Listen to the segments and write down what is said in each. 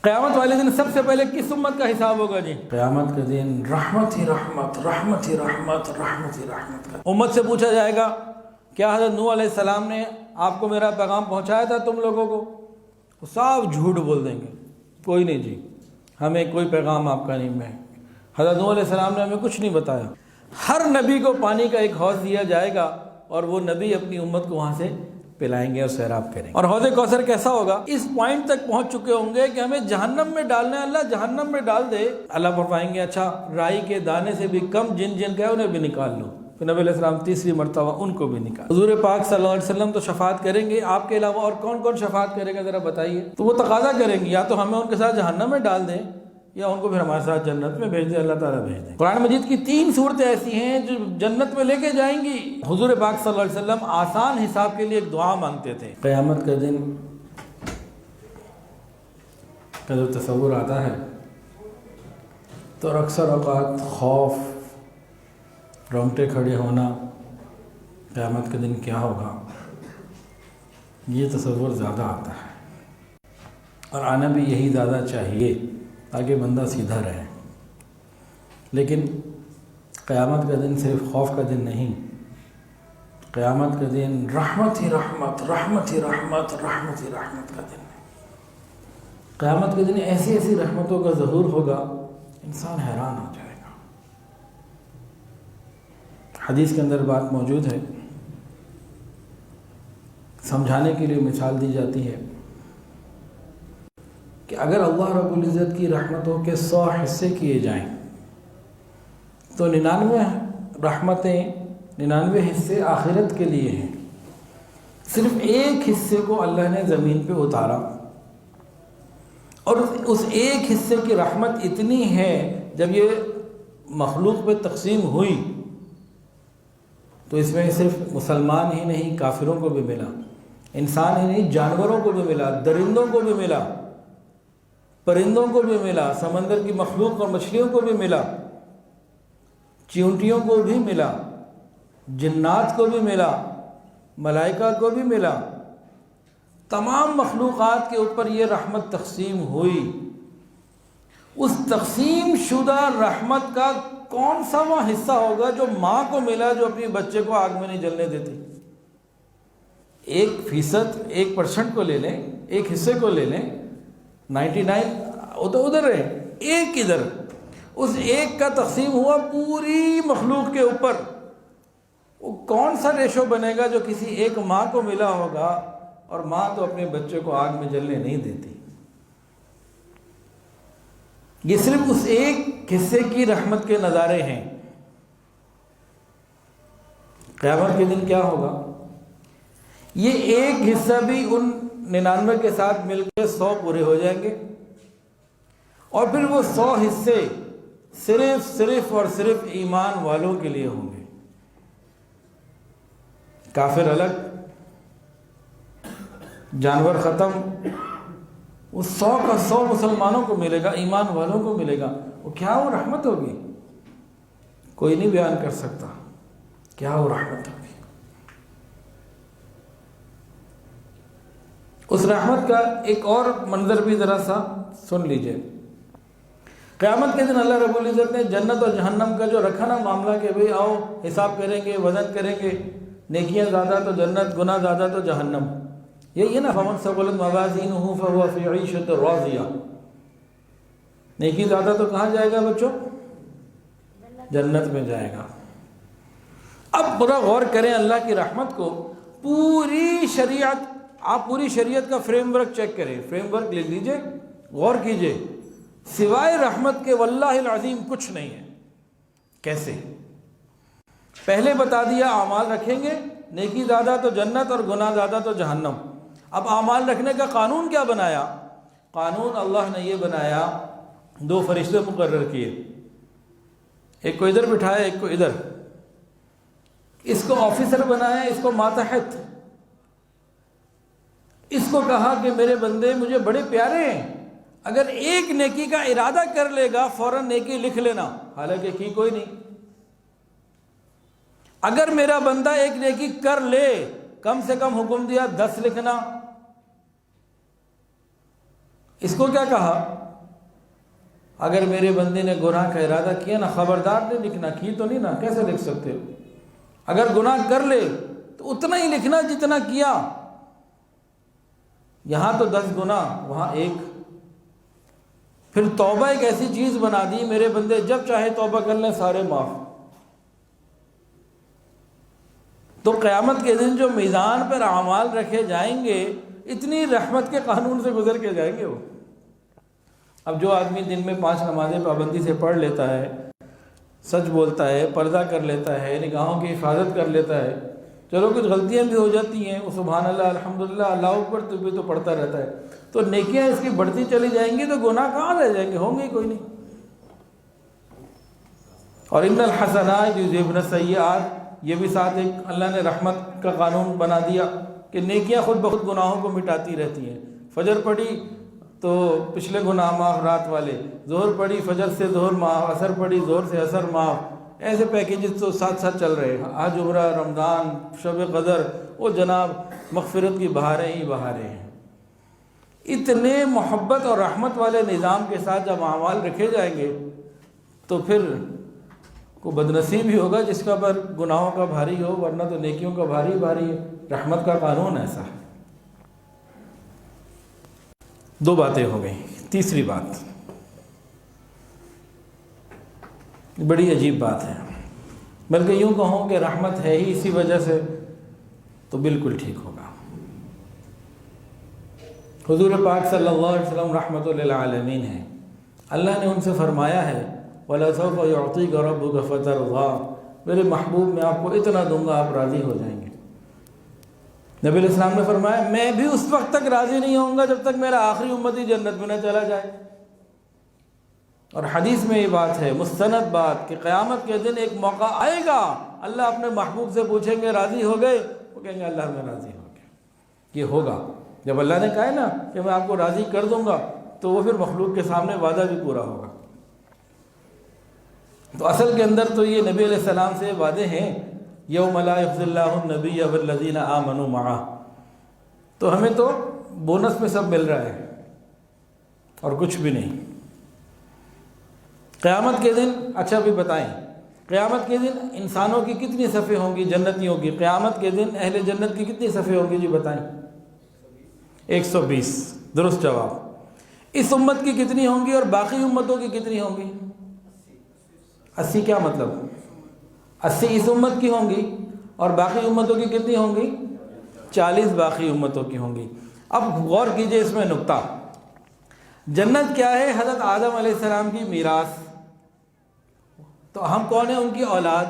قیامت والے دن سب سے پہلے کس امت کا حساب ہوگا جی؟ قیامت کے دن رحمت ہی رحمت، رحمت ہی رحمت، رحمت ہی رحمت کا امت سے پوچھا جائے گا کیا حضرت نوح علیہ السلام نے آپ کو میرا پیغام پہنچایا تھا تم لوگوں کو؟ وہ صاف جھوٹ بول دیں گے، کوئی نہیں جی، ہمیں کوئی پیغام آپ کا نہیں ہے، حضرت نوح علیہ السلام نے ہمیں کچھ نہیں بتایا۔ ہر نبی کو پانی کا ایک حوض دیا جائے گا اور وہ نبی اپنی امت کو وہاں سے پلائیں گے اور سیراب کریں گے۔ اور حوض کوثر کیسا ہوگا؟ اس پوائنٹ تک پہنچ چکے ہوں گے کہ ہمیں جہنم میں ڈالنا ہے، اللہ جہنم میں ڈال دے، اللہ فرمائیں گے اچھا رائی کے دانے سے بھی کم جن کا ہے انہیں بھی نکال لو، تو نبی علیہ السلام تیسری مرتبہ ان کو بھی نکال۔ حضور پاک صلی اللہ علیہ وسلم تو شفاعت کریں گے، آپ کے علاوہ اور کون کون شفاعت کرے گا ذرا بتائیے؟ تو وہ تقاضا کریں گے یا تو ہمیں ان کے ساتھ جہنم میں ڈال دیں یا ان کو پھر ہمارے ساتھ جنت میں بھیج دیں، اللہ تعالیٰ بھیج دیں۔ قرآن مجید کی 3 صورتیں ایسی ہیں جو جنت میں لے کے جائیں گی۔ حضور پاک صلی اللہ علیہ وسلم آسان حساب کے لیے ایک دعا مانگتے تھے۔ قیامت کا دن کا جو تصور آتا ہے تو اکثر اوقات خوف، رونگٹے کھڑے ہونا، قیامت کے دن کیا ہوگا، یہ تصور زیادہ آتا ہے اور آنا بھی یہی زیادہ چاہیے تاکہ بندہ سیدھا رہے۔ لیکن قیامت کا دن صرف خوف کا دن نہیں، قیامت کا دن رحمت ہی رحمت، رحمت ہی رحمت، رحمت ہی رحمت کا دن ہے۔ قیامت کے دن ایسی ایسی رحمتوں کا ظہور ہوگا انسان حیران ہو جائے گا۔ حدیث کے اندر بات موجود ہے، سمجھانے کے لیے مثال دی جاتی ہے کہ اگر اللہ رب العزت کی رحمتوں کے 100 حصے کیے جائیں تو 99 رحمتیں، 99 حصے آخرت کے لیے ہیں، صرف ایک حصے کو اللہ نے زمین پہ اتارا، اور اس ایک حصے کی رحمت اتنی ہے جب یہ مخلوق پہ تقسیم ہوئی تو اس میں صرف مسلمان ہی نہیں کافروں کو بھی ملا، انسان ہی نہیں جانوروں کو بھی ملا، درندوں کو بھی ملا، پرندوں کو بھی ملا، سمندر کی مخلوق اور مچھلیوں کو بھی ملا، چیونٹیوں کو بھی ملا، جنات کو بھی ملا، ملائکہ کو بھی ملا، تمام مخلوقات کے اوپر یہ رحمت تقسیم ہوئی۔ اس تقسیم شدہ رحمت کا کون سا وہ حصہ ہوگا جو ماں کو ملا جو اپنی بچے کو آگ میں نہیں جلنے دیتی؟ 1% 1% کو لے لیں، ایک حصے کو لے لیں، 99 وہ تو ادھر ہے، ایک ادھر، اس ایک کا تقسیم ہوا پوری مخلوق کے اوپر، وہ کون سا ریشو بنے گا جو کسی ایک ماں کو ملا ہوگا؟ اور ماں تو اپنے بچے کو آگ میں جلنے نہیں دیتی۔ یہ صرف اس ایک حصے کی رحمت کے نظارے ہیں۔ قیامت کے دن کیا ہوگا؟ یہ ایک حصہ بھی ان 99 کے ساتھ مل کے 100 پورے ہو جائیں گے، اور پھر وہ 100 حصے صرف اور صرف ایمان والوں کے لیے ہوں گے۔ کافر الگ، جانور ختم، وہ 100 کا 100 مسلمانوں کو ملے گا، ایمان والوں کو ملے گا۔ وہ کیا وہ رحمت ہوگی، کوئی نہیں بیان کر سکتا کیا وہ رحمت ہوگی۔ اس رحمت کا ایک اور منظر بھی ذرا سا سن لیجئے۔ قیامت کے دن اللہ رب العزت نے جنت اور جہنم کا جو رکھا نا معاملہ کہ بھئی آؤ حساب کریں گے، وزن کریں گے، نیکیاں زیادہ تو جنت، گناہ زیادہ تو جہنم، یہی ہے نا، فمن ثقلت موازینہ فہو فی عیشۃ راضیہ۔ نیکی زیادہ تو کہاں جائے گا بچوں؟ جنت میں جائے گا۔ اب بڑا غور کریں اللہ کی رحمت کو، پوری شریعت، آپ پوری شریعت کا فریم ورک چیک کریں، فریم ورک لکھ لیجئے، غور کیجئے، سوائے رحمت کے واللہ العظیم کچھ نہیں ہے۔ کیسے؟ پہلے بتا دیا اعمال رکھیں گے، نیکی زیادہ تو جنت اور گناہ زیادہ تو جہنم۔ اب اعمال رکھنے کا قانون کیا بنایا؟ قانون اللہ نے یہ بنایا، 2 فرشتے مقرر کیے، ایک کو ادھر بٹھایا ایک کو ادھر، اس کو آفیسر بنایا اس کو ماتحت، اس کو کہا کہ میرے بندے مجھے بڑے پیارے ہیں، اگر ایک نیکی کا ارادہ کر لے گا فوراً نیکی لکھ لینا، حالانکہ کی کوئی نہیں۔ اگر میرا بندہ ایک نیکی کر لے، کم سے کم حکم دیا 10 لکھنا، اس کو کیا کہا؟ اگر میرے بندے نے گناہ کا ارادہ کیا نا، خبردار نہیں لکھنا، کی تو نہیں نا، کیسے لکھ سکتے ہو؟ اگر گناہ کر لے تو اتنا ہی لکھنا جتنا کیا، یہاں تو 10 گناہ وہاں 1۔ پھر توبہ ایک ایسی چیز بنا دی، میرے بندے جب چاہے توبہ کر لیں، سارے معاف۔ تو قیامت کے دن جو میزان پر اعمال رکھے جائیں گے، اتنی رحمت کے قانون سے گزر کے جائیں گے وہ۔ اب جو آدمی دن میں 5 نمازیں پابندی سے پڑھ لیتا ہے، سچ بولتا ہے، پردہ کر لیتا ہے، نگاہوں کی حفاظت کر لیتا ہے، چلو کچھ غلطیاں بھی ہو جاتی ہیں، وہ سبحان اللہ الحمدللہ اللہ اکبر تو بھی تو پڑھتا رہتا ہے، تو نیکیاں اس کی بڑھتی چلی جائیں گی، تو گناہ کہاں رہ جائیں گے؟ ہوں گے ہی کوئی نہیں۔ اور ان الحسنات یذھبن السیئات، یہ بھی ساتھ ایک اللہ نے رحمت کا قانون بنا دیا کہ نیکیاں خود بخود گناہوں کو مٹاتی رہتی ہیں۔ فجر پڑھی تو پچھلے گناہ معاف، رات والے، ظہر پڑھی فجر سے ظہر معاف، عصر پڑھی ظہر سے عصر معاف، ایسے پیکیجز تو ساتھ ساتھ چل رہے ہیں۔ حج، عمرہ، رمضان، شب قدر، وہ جناب مغفرت کی بہاریں ہی بہاریں ہیں۔ اتنے محبت اور رحمت والے نظام کے ساتھ جب اعمال رکھے جائیں گے تو پھر کو بدنصیب ہی ہوگا جس کا پر گناہوں کا بھاری ہو، ورنہ تو نیکیوں کا بھاری بھاری ہے۔ رحمت کا قانون ایسا ہے۔ 2 باتیں ہو گئیں۔ تیسری بات بڑی عجیب بات ہے، بلکہ یوں کہوں کہ رحمت ہے ہی اسی وجہ سے، تو بالکل ٹھیک ہوگا۔ حضور پاک صلی اللہ علیہ وسلم رحمت للعالمین ہیں، اللہ نے ان سے فرمایا ہے وَلَسَوْفَ يُعْطِيكَ رَبُّكَ فَتَرْضَىٰ، میرے محبوب میں آپ کو اتنا دوں گا آپ راضی ہو جائیں گے۔ نبی علیہ السلام نے فرمایا میں بھی اس وقت تک راضی نہیں ہوں گا جب تک میرا آخری امتی جنت میں نہ چلا جائے۔ اور حدیث میں یہ بات ہے، مستند بات، کہ قیامت کے دن ایک موقع آئے گا، اللہ اپنے محبوب سے پوچھیں گے راضی ہو گئے؟ وہ کہیں گے اللہ میں راضی ہو گیا۔ یہ ہوگا جب اللہ نے کہا ہے نا کہ میں آپ کو راضی کر دوں گا، تو وہ پھر مخلوق کے سامنے وعدہ بھی پورا ہوگا۔ تو اصل کے اندر تو یہ نبی علیہ السلام سے وعدے ہیں، یوم لا یخزی اللہ النبی والذین آمنوا معہ، تو ہمیں تو بونس میں سب مل رہا ہے اور کچھ بھی نہیں۔ قیامت کے دن اچھا بھی بتائیں، قیامت کے دن انسانوں کی کتنی صفیں ہوں گی؟ جنتیوں کی قیامت کے دن اہل جنت کی کتنی صفیں ہوں گی جی بتائیں؟ 120 درست جواب۔ اس امت کی کتنی ہوں گی اور باقی امتوں کی کتنی ہوں گی؟ 80 کیا مطلب؟ 80 اس امت کی ہوں گی اور باقی امتوں کی کتنی ہوں گی؟ 40 باقی امتوں کی ہوں گی۔ اب غور کیجئے اس میں نکتہ، جنت کیا ہے؟ حضرت آدم علیہ السلام کی میراث، تو ہم کون ہیں؟ ان کی اولاد۔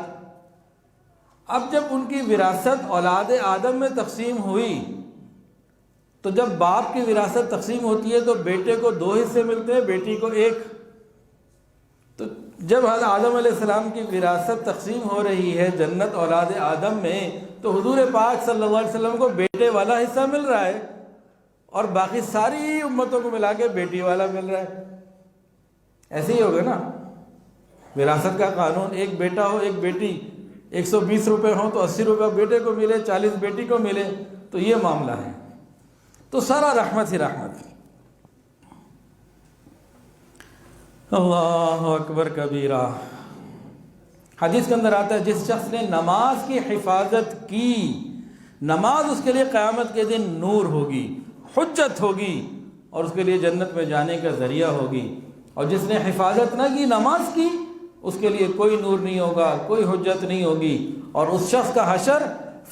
اب جب ان کی وراثت اولاد آدم میں تقسیم ہوئی، تو جب باپ کی وراثت تقسیم ہوتی ہے تو بیٹے کو 2 حصے ملتے ہیں، بیٹی کو 1۔ تو جب حضرت آدم علیہ السلام کی وراثت تقسیم ہو رہی ہے جنت اولاد آدم میں، تو حضور پاک صلی اللہ علیہ وسلم کو بیٹے والا حصہ مل رہا ہے اور باقی ساری امتوں کو ملا کے بیٹی والا مل رہا ہے۔ ایسے ہی ہوگا نا، وراثت کا قانون، ایک بیٹا ہو ایک بیٹی، 120 روپے ہوں تو 80 روپے بیٹے کو ملے، 40 بیٹی کو ملے، تو یہ معاملہ ہے۔ تو سارا رحمت ہی رحمت۔ اللہ اکبر کبیرہ۔ حدیث کے اندر آتا ہے جس شخص نے نماز کی حفاظت کی، نماز اس کے لیے قیامت کے دن نور ہوگی، حجت ہوگی، اور اس کے لیے جنت میں جانے کا ذریعہ ہوگی۔ اور جس نے حفاظت نہ کی، نماز کی، اس کے لیے کوئی نور نہیں ہوگا، کوئی حجت نہیں ہوگی، اور اس شخص کا حشر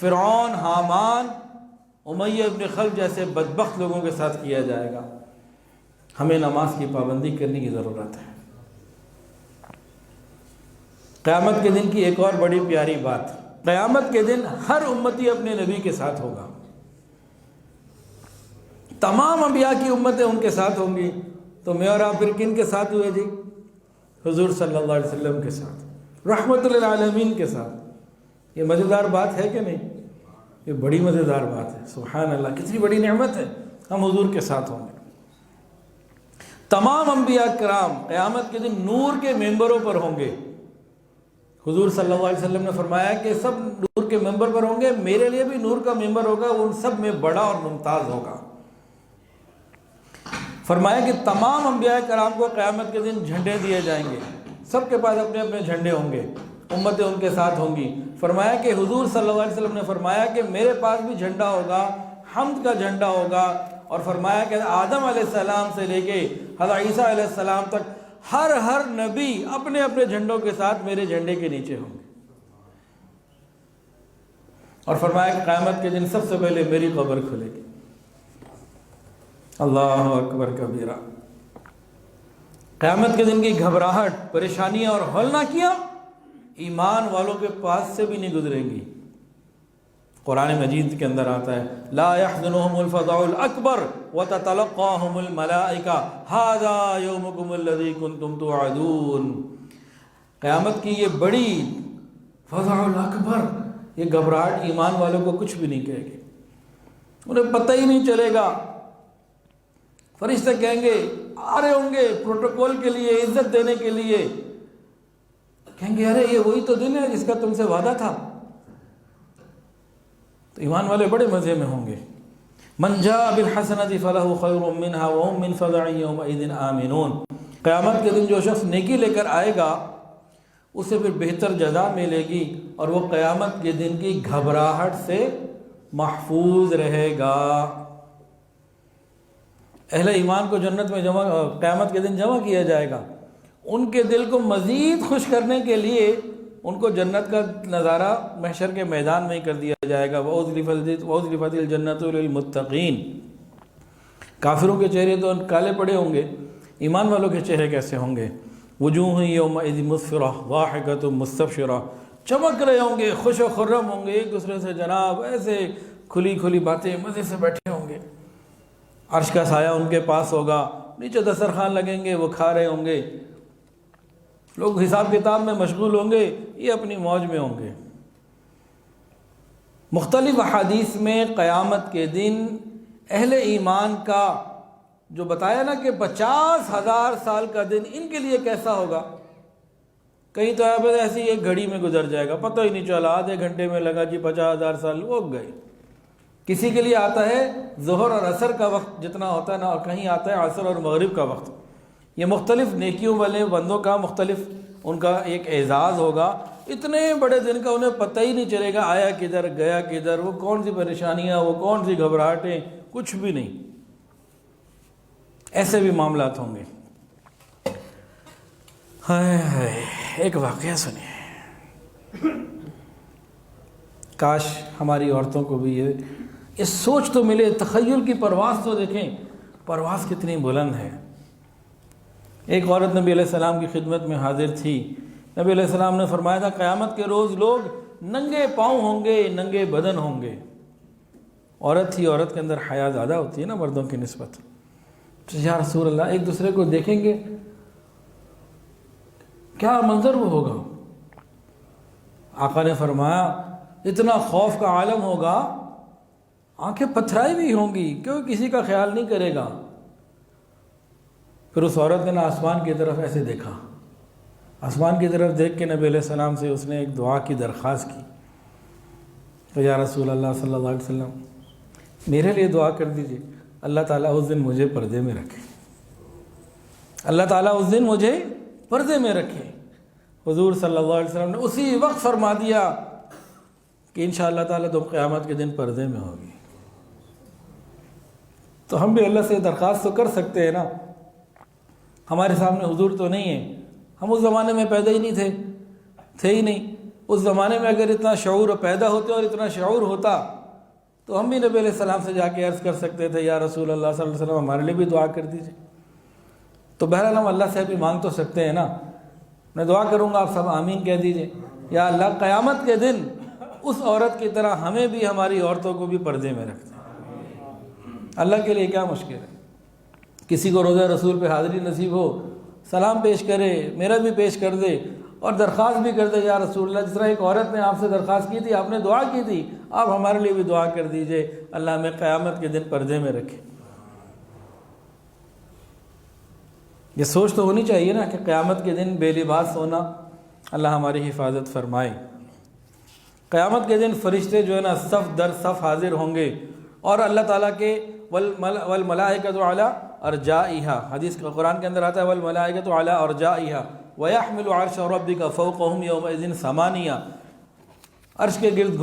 فرعون، حامان، امیہ ابن خلف جیسے بدبخت لوگوں کے ساتھ کیا جائے گا۔ ہمیں نماز کی پابندی کرنے کی ضرورت ہے۔ قیامت کے دن کی ایک اور بڑی پیاری بات، قیامت کے دن ہر امتی اپنے نبی کے ساتھ ہوگا، تمام انبیاء کی امتیں ان کے ساتھ ہوں گی۔ تو میں اور آپ پھر کن کے ساتھ ہوئے جی؟ حضور صلی اللہ علیہ وسلم کے ساتھ، رحمت للعالمین کے ساتھ۔ یہ مزیدار بات ہے کہ نہیں؟ یہ بڑی مزیدار بات ہے، سبحان اللہ، کتنی بڑی نعمت ہے، ہم حضور کے ساتھ ہوں گے۔ تمام انبیاء کرام قیامت کے دن نور کے ممبروں پر ہوں گے۔ حضور صلی اللہ علیہ وسلم نے فرمایا کہ سب نور کے ممبر پر ہوں گے، میرے لیے بھی نور کا ممبر ہوگا، وہ ان سب میں بڑا اور ممتاز ہوگا۔ فرمایا کہ تمام انبیاء کرام کو قیامت کے دن جھنڈے دیے جائیں گے، سب کے پاس اپنے اپنے جھنڈے ہوں گے، امتیں ان کے ساتھ ہوں گی۔ فرمایا کہ حضور صلی اللہ علیہ وسلم نے فرمایا کہ میرے پاس بھی جھنڈا ہوگا، حمد کا جھنڈا ہوگا، اور فرمایا کہ آدم علیہ السلام سے لے کے حضرت عیسیٰ علیہ السلام تک ہر نبی اپنے اپنے جھنڈوں کے ساتھ میرے جھنڈے کے نیچے ہوں گے۔ اور فرمایا کہ قیامت کے دن سب سے پہلے میری قبر کھلے گی۔ اللہ اکبر کبیرہ۔ قیامت کے دن کی گھبراہٹ، پریشانیاں اور ہولناکیاں ایمان والوں کے پاس سے بھی نہیں گزریں گی۔ قرآن مجید کے اندر آتا ہے لا يحزنهم الفزع الاکبر وتتلقاهم الملائکہ ھذا یومکم الذی کنتم توعدون۔ قیامت کی یہ بڑی فزع الاکبر، یہ گھبراہٹ ایمان والوں کو کچھ بھی نہیں کہے گی، انہیں پتہ ہی نہیں چلے گا۔ فرشتے کہیں گے، آ رہے ہوں گے پروٹوکول کے لیے، عزت دینے کے لیے، کہیں گے ارے یہ وہی تو دن ہے جس کا تم سے وعدہ تھا۔ تو ایمان والے بڑے مزے میں ہوں گے۔ من جاء بالحسنۃ فلہ خیر منھا وهم من فزع یومئذ آمنون۔ قیامت کے دن جو شخص نیکی لے کر آئے گا اسے پھر بہتر جزا ملے گی، اور وہ قیامت کے دن کی گھبراہٹ سے محفوظ رہے گا۔ اہل ایمان کو جنت میں قیامت کے دن جمع کیا جائے گا، ان کے دل کو مزید خوش کرنے کے لیے ان کو جنت کا نظارہ محشر کے میدان میں ہی کر دیا جائے گا۔ وَأُزْلِفَتِ الْجَنَّةُ لِلْمُتَّقِينَ۔ کافروں کے چہرے تو کالے پڑے ہوں گے، ایمان والوں کے چہرے کیسے ہوں گے؟ وُجُوهٌ يَوْمَئِذٍ مُسْفِرَةٌ ضَاحِكَةٌ مُسْتَبْشِرَةٌ، چمک رہے ہوں گے، خوش و خرم ہوں گے، ایک دوسرے سے جناب ایسے کھلی باتیں مزے سے بیٹھے ہوں گے۔ عرش کا سایہ ان کے پاس ہوگا، نیچے دسترخوان لگیں گے، وہ کھا رہے ہوں گے، لوگ حساب کتاب میں مشغول ہوں گے، یہ اپنی موج میں ہوں گے۔ مختلف احادیث میں قیامت کے دن اہل ایمان کا جو بتایا نا کہ 50,000 سال کا دن ان کے لیے کیسا ہوگا، کہیں تو ایسی ایک گھڑی میں گزر جائے گا، پتہ ہی نہیں چلا، آدھے گھنٹے میں لگا جی 50,000 سال وہ گئے۔ کسی کے لیے آتا ہے ظہر اور عصر کا وقت جتنا ہوتا ہے نا، اور کہیں آتا ہے عصر اور مغرب کا وقت۔ یہ مختلف نیکیوں والے بندوں کا مختلف ان کا ایک اعزاز ہوگا۔ اتنے بڑے دن کا انہیں پتہ ہی نہیں چلے گا آیا کدھر گیا کدھر، وہ کون سی پریشانیاں، وہ کون سی گھبراہٹیں، کچھ بھی نہیں۔ ایسے بھی معاملات ہوں گے۔ ہائے ایک واقعہ سنیے، کاش ہماری عورتوں کو بھی یہ سوچ تو ملے، تخیل کی پرواز تو دیکھیں، پرواز کتنی بلند ہے۔ ایک عورت نبی علیہ السلام کی خدمت میں حاضر تھی۔ نبی علیہ السلام نے فرمایا تھا قیامت کے روز لوگ ننگے پاؤں ہوں گے، ننگے بدن ہوں گے۔ عورت تھی، عورت کے اندر حیا زیادہ ہوتی ہے نا مردوں کی نسبت۔ یا رسول اللہ، ایک دوسرے کو دیکھیں گے کیا منظر وہ ہوگا؟ آقا نے فرمایا اتنا خوف کا عالم ہوگا، آنکھیں پتھرائی بھی ہوں گی، کیوں کسی کا خیال نہیں کرے گا۔ پھر اس عورت نے آسمان کی طرف ایسے دیکھا، آسمان کی طرف دیکھ کے نبی علیہ السلام سے اس نے ایک دعا کی درخواست کی، تو یا رسول اللہ صلی اللہ علیہ وسلم میرے لیے دعا کر دیجئے، اللہ تعالیٰ اس دن مجھے پردے میں رکھے، اللہ تعالیٰ اس دن مجھے پردے میں رکھے۔ حضور صلی اللہ علیہ وسلم نے اسی وقت فرما دیا کہ انشاءاللہ تعالیٰ تم قیامت کے دن پردے میں ہوگی۔ تو ہم بھی اللہ سے درخواست تو کر سکتے ہیں نا، ہمارے سامنے حضور تو نہیں ہے، ہم اس زمانے میں پیدا ہی نہیں تھے ہی نہیں۔ اس زمانے میں اگر اتنا شعور پیدا ہوتے اور اتنا شعور ہوتا تو ہم بھی نبی علیہ السلام سے جا کے عرض کر سکتے تھے یا رسول اللہ صلی اللہ علیہ وسلم ہمارے لیے بھی دعا کر دیجیے۔ تو بہرحال ہم اللہ سے بھی مانگ تو سکتے ہیں نا، میں دعا کروں گا، آپ سب آمین کہہ دیجیے۔ یا اللہ قیامت کے دن اس عورت کی طرح ہمیں بھی، ہماری عورتوں کو بھی پردے میں رکھ دیں۔ اللہ کے لیے کیا مشکل ہے؟ کسی کو روزہ رسول پہ حاضری نصیب ہو، سلام پیش کرے، میرا بھی پیش کر دے، اور درخواست بھی کر دے یا رسول اللہ، جس طرح ایک عورت نے آپ سے درخواست کی تھی، آپ نے دعا کی تھی، آپ ہمارے لیے بھی دعا کر دیجئے، اللہ ہمیں قیامت کے دن پردے میں رکھے۔ یہ سوچ تو ہونی چاہیے نا کہ قیامت کے دن بے لباس ہونا، اللہ ہماری حفاظت فرمائے۔ قیامت کے دن فرشتے جو ہے نا صف در صف حاضر ہوں گے، اور اللہ تعالیٰ کے والملائکۃ علی ارجائها، حدیث کا قرآن کے اندر آتا ہے والملائکۃ علی ارجائها ویحمل عرش ربک فوقهم یومئذ ثمانیہ، عرش کے گرد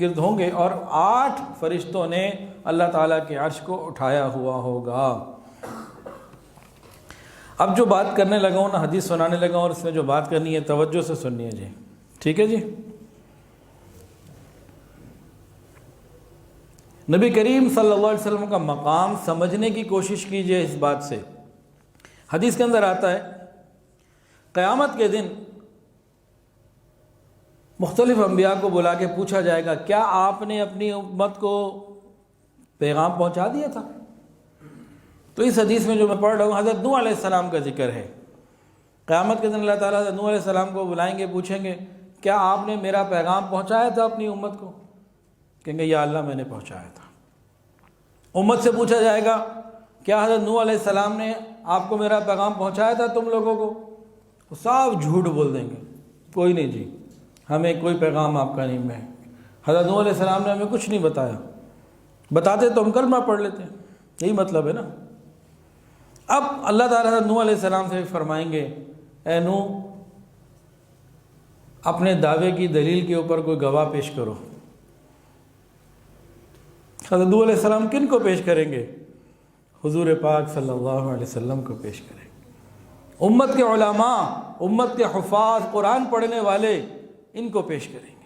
گرد ہوں گے اور 8 فرشتوں نے اللہ تعالیٰ کے عرش کو اٹھایا ہوا ہوگا۔ اب جو بات کرنے لگا ہوں نا، حدیث سنانے لگا ہوں، اور اس میں جو بات کرنی ہے توجہ سے سننی ہے جی، ٹھیک ہے جی۔ نبی کریم صلی اللہ علیہ وسلم کا مقام سمجھنے کی کوشش کیجئے اس بات سے۔ حدیث کے اندر آتا ہے قیامت کے دن مختلف انبیاء کو بلا کے پوچھا جائے گا کیا آپ نے اپنی امت کو پیغام پہنچا دیا تھا؟ تو اس حدیث میں جو میں پڑھ رہا ہوں حضرت نوح علیہ السلام کا ذکر ہے۔ قیامت کے دن اللہ تعالیٰ حضرت نوح علیہ السلام کو بلائیں گے، پوچھیں گے کیا آپ نے میرا پیغام پہنچایا تھا اپنی امت کو؟ کہیں گے یا اللہ میں نے پہنچایا تھا۔ امت سے پوچھا جائے گا کیا حضرت نوح علیہ السلام نے آپ کو میرا پیغام پہنچایا تھا تم لوگوں کو؟ وہ صاف جھوٹ بول دیں گے، کوئی نہیں جی، ہمیں کوئی پیغام آپ کا نہیں ہے، حضرت نوح علیہ السلام نے ہمیں کچھ نہیں بتایا، بتاتے تو ہم کلمہ پڑھ لیتے، یہی مطلب ہے نا۔ اب اللہ تعالیٰ حضرت نوح علیہ السلام سے فرمائیں گے اے نوح اپنے دعوے کی دلیل کے اوپر کوئی گواہ پیش کرو۔ حضرت نوح علیہ السلام کن کو پیش کریں گے؟ حضور پاک صلی اللہ علیہ وسلم کو پیش کریں گے۔ امت کے علماء، امت کے حفاظ، قرآن پڑھنے والے، ان کو پیش کریں گے۔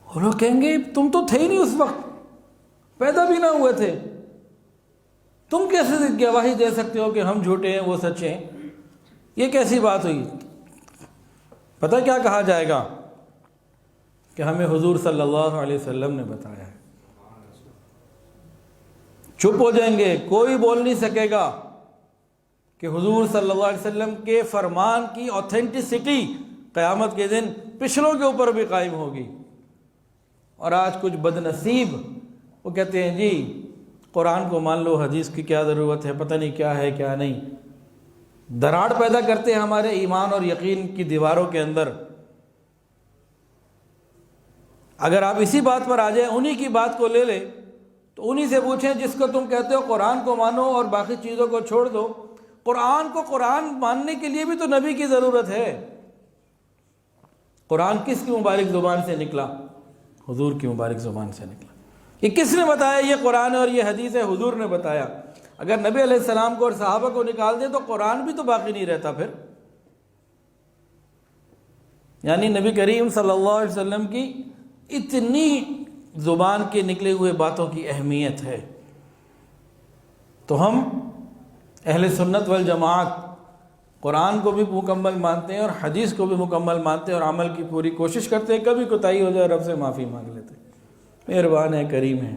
وہ لوگ کہیں گے تم تو تھے ہی نہیں اس وقت، پیدا بھی نہ ہوئے تھے، تم کیسے گواہی دے سکتے ہو کہ ہم جھوٹے ہیں وہ سچے ہیں؟ یہ کیسی بات ہوئی؟ پتہ کیا کہا جائے گا کہ ہمیں حضور صلی اللہ علیہ وسلم نے بتایا ہے۔ چپ ہو جائیں گے، کوئی بول نہیں سکے گا کہ حضور صلی اللہ علیہ وسلم کے فرمان کی اوتھینٹسٹی قیامت کے دن پچھلوں کے اوپر بھی قائم ہوگی۔ اور آج کچھ بد نصیب وہ کہتے ہیں جی قرآن کو مان لو، حدیث کی کیا ضرورت ہے، پتہ نہیں کیا ہے کیا نہیں، دراڑ پیدا کرتے ہیں ہمارے ایمان اور یقین کی دیواروں کے اندر۔ اگر آپ اسی بات پر آ جائیں، انہی کی بات کو لے لیں تو انہی سے پوچھیں جس کو تم کہتے ہو قرآن کو مانو اور باقی چیزوں کو چھوڑ دو، قرآن کو قرآن ماننے کے لیے بھی تو نبی کی ضرورت ہے۔ قرآن کس کی مبارک زبان سے نکلا؟ حضور کی مبارک زبان سے نکلا۔ یہ کس نے بتایا؟ یہ قرآن اور یہ حدیث ہے، حضور نے بتایا۔ اگر نبی علیہ السلام کو اور صحابہ کو نکال دیں تو قرآن بھی تو باقی نہیں رہتا پھر۔ یعنی نبی کریم صلی اللہ علیہ وسلم کی اتنی زبان کے نکلے ہوئے باتوں کی اہمیت ہے، تو ہم اہل سنت والجماعت قرآن کو بھی مکمل مانتے ہیں اور حدیث کو بھی مکمل مانتے ہیں اور عمل کی پوری کوشش کرتے ہیں۔ کبھی کوتاہی ہو جائے رب سے معافی مانگ لیتے ہیں، مہربان ہے، کریم ہے۔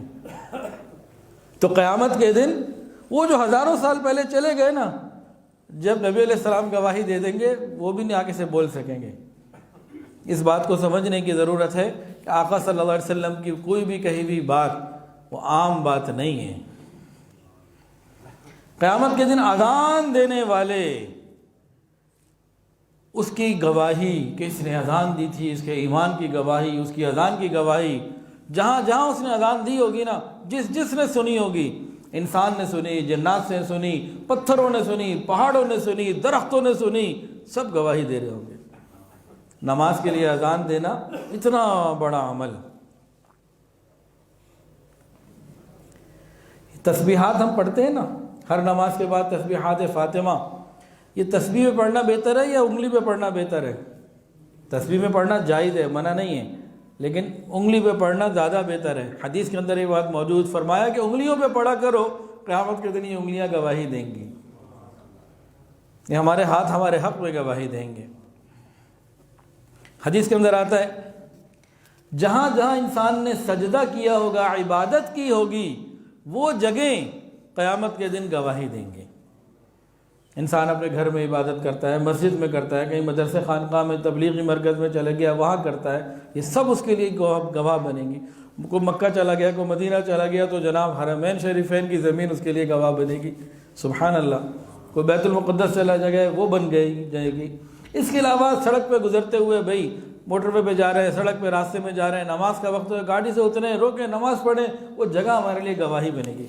تو قیامت کے دن وہ جو ہزاروں سال پہلے چلے گئے نا، جب نبی علیہ السلام گواہی دے دیں گے، وہ بھی نہیں آگے سے بول سکیں گے۔ اس بات کو سمجھنے کی ضرورت ہے کہ آقا صلی اللہ علیہ وسلم کی کوئی بھی کہی ہوئی بات وہ عام بات نہیں ہے۔ قیامت کے دن اذان دینے والے، اس کی گواہی کہ اس نے اذان دی تھی، اس کے ایمان کی گواہی، اس کی اذان کی گواہی، جہاں جہاں اس نے اذان دی ہوگی نا، جس نے سنی ہوگی، انسان نے سنی، جنات نے سنی، پتھروں نے سنی، پہاڑوں نے سنی، درختوں نے سنی، سب گواہی دے رہے ہوں گے۔ نماز کے لیے اذان دینا اتنا بڑا عمل۔ تسبیحات ہم پڑھتے ہیں نا، ہر نماز کے بعد تسبیحات فاطمہ، یہ تسبیح میں پڑھنا بہتر ہے یا انگلی پہ پڑھنا بہتر ہے؟ تسبیح میں پڑھنا جائز ہے، منع نہیں ہے، لیکن انگلی پہ پڑھنا زیادہ بہتر ہے۔ حدیث کے اندر یہ بات موجود، فرمایا کہ انگلیوں پہ پڑھا کرو، قیامت کے دن یہ انگلیاں گواہی دیں گی، یہ ہمارے ہاتھ ہمارے حق میں گواہی دیں گے۔ حدیث کے اندر آتا ہے جہاں جہاں انسان نے سجدہ کیا ہوگا، عبادت کی ہوگی، وہ جگہیں قیامت کے دن گواہی دیں گے۔ انسان اپنے گھر میں عبادت کرتا ہے، مسجد میں کرتا ہے، کہیں مدرسے خانقاہ میں، تبلیغی مرکز میں چلا گیا وہاں کرتا ہے، یہ سب اس کے لیے گواہ بنیں گی۔ کوئی مکہ چلا گیا، کوئی مدینہ چلا گیا تو جناب حرمین شریفین کی زمین اس کے لیے گواہ بنے گی، سبحان اللہ۔ کوئی بیت المقدس چلا جائے وہ بن جائے گی۔ اس کے علاوہ سڑک پہ گزرتے ہوئے بھائی موٹر وے پہ جا رہے ہیں، سڑک پہ راستے میں جا رہے ہیں، نماز کا وقت ہے، گاڑی سے اتریں، روکیں، نماز پڑھیں، وہ جگہ ہمارے لیے گواہی بنے گی۔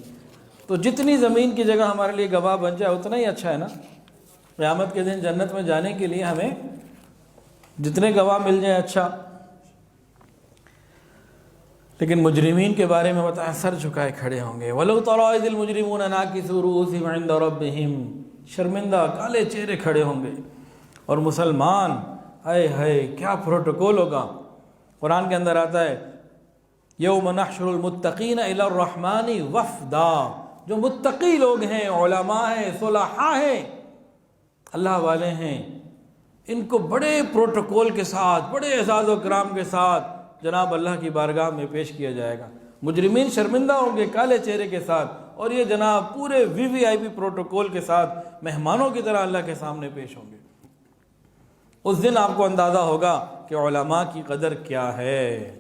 تو جتنی زمین کی جگہ ہمارے لیے گواہ بن جائے اتنا ہی اچھا ہے نا۔ قیامت کے دن جنت میں جانے کے لیے ہمیں جتنے گواہ مل جائیں اچھا۔ لیکن مجرمین کے بارے میں بتایا، سر جھکائے کھڑے ہوں گے۔ وَلَوْ تَرَىٰ إِذِ الْمُجْرِمُونَ نَاكِسُو رُءُوسِهِمْ عِندَ رَبِّهِمْ، شرمندہ کالے چہرے کھڑے ہوں گے۔ اور مسلمان، ہائے ہائے کیا پروٹوکول ہوگا۔ قرآن کے اندر آتا ہے یوم نحشر المتقین الی الرحمن وفدا، جو متقی لوگ ہیں، علماء ہیں، صلحاء ہیں، اللہ والے ہیں، ان کو بڑے پروٹوکول کے ساتھ، بڑے اعزاز و کرام کے ساتھ جناب اللہ کی بارگاہ میں پیش کیا جائے گا۔ مجرمین شرمندہ ہوں گے کالے چہرے کے ساتھ، اور یہ جناب پورے VVIP پروٹوکول کے ساتھ مہمانوں کی طرح اللہ کے سامنے پیش ہوں گے۔ اس دن آپ کو اندازہ ہوگا کہ علماء کی قدر کیا ہے۔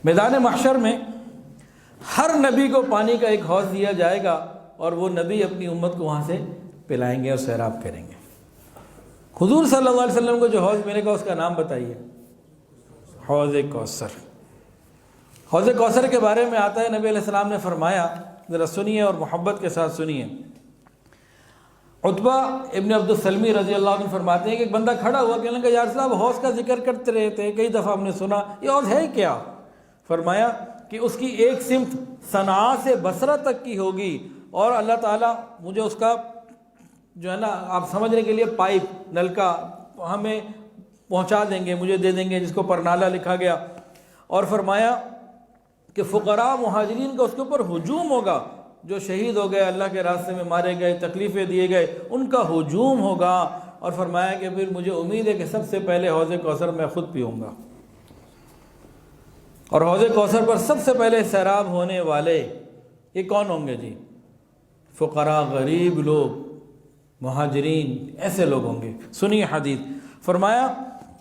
میدان محشر میں ہر نبی کو پانی کا ایک حوض دیا جائے گا، اور وہ نبی اپنی امت کو وہاں سے پلائیں گے اور سیراب کریں گے۔ حضور صلی اللہ علیہ وسلم کو جو حوض ملے گا اس کا نام بتائیے؟ حوض کوثر۔ حوض کوثر کے بارے میں آتا ہے، نبی علیہ السلام نے فرمایا، ذرا سنیے اور محبت کے ساتھ سنیے۔ عتبہ ابن عبد السلمی رضی اللہ عنہ فرماتے ہیں کہ ایک بندہ کھڑا ہوا، کہنے لگا یا رسول اللہ حوض کا ذکر کرتے رہتے ہیں، کئی دفعہ ہم نے سنا، یہ حوض ہے کیا؟ فرمایا کہ اس کی ایک سمت صنعاء سے بصرہ تک کی ہوگی، اور اللہ تعالیٰ مجھے اس کا جو ہے نا آپ سمجھنے کے لیے پائپ نلکا ہمیں پہنچا دیں گے، مجھے دے دیں گے، جس کو پرنالہ لکھا گیا۔ اور فرمایا کہ فقراء مہاجرین کا اس کے اوپر ہجوم ہوگا، جو شہید ہو گئے، اللہ کے راستے میں مارے گئے، تکلیفیں دیے گئے، ان کا ہجوم ہوگا۔ اور فرمایا کہ پھر مجھے امید ہے کہ سب سے پہلے حوض کوثر میں خود پیوں گا، اور حوض کوثر پر سب سے پہلے سیراب ہونے والے یہ کون ہوں گے جی؟ فقراء، غریب لوگ، مہاجرین، ایسے لوگ ہوں گے۔ سنیے حدیث، فرمایا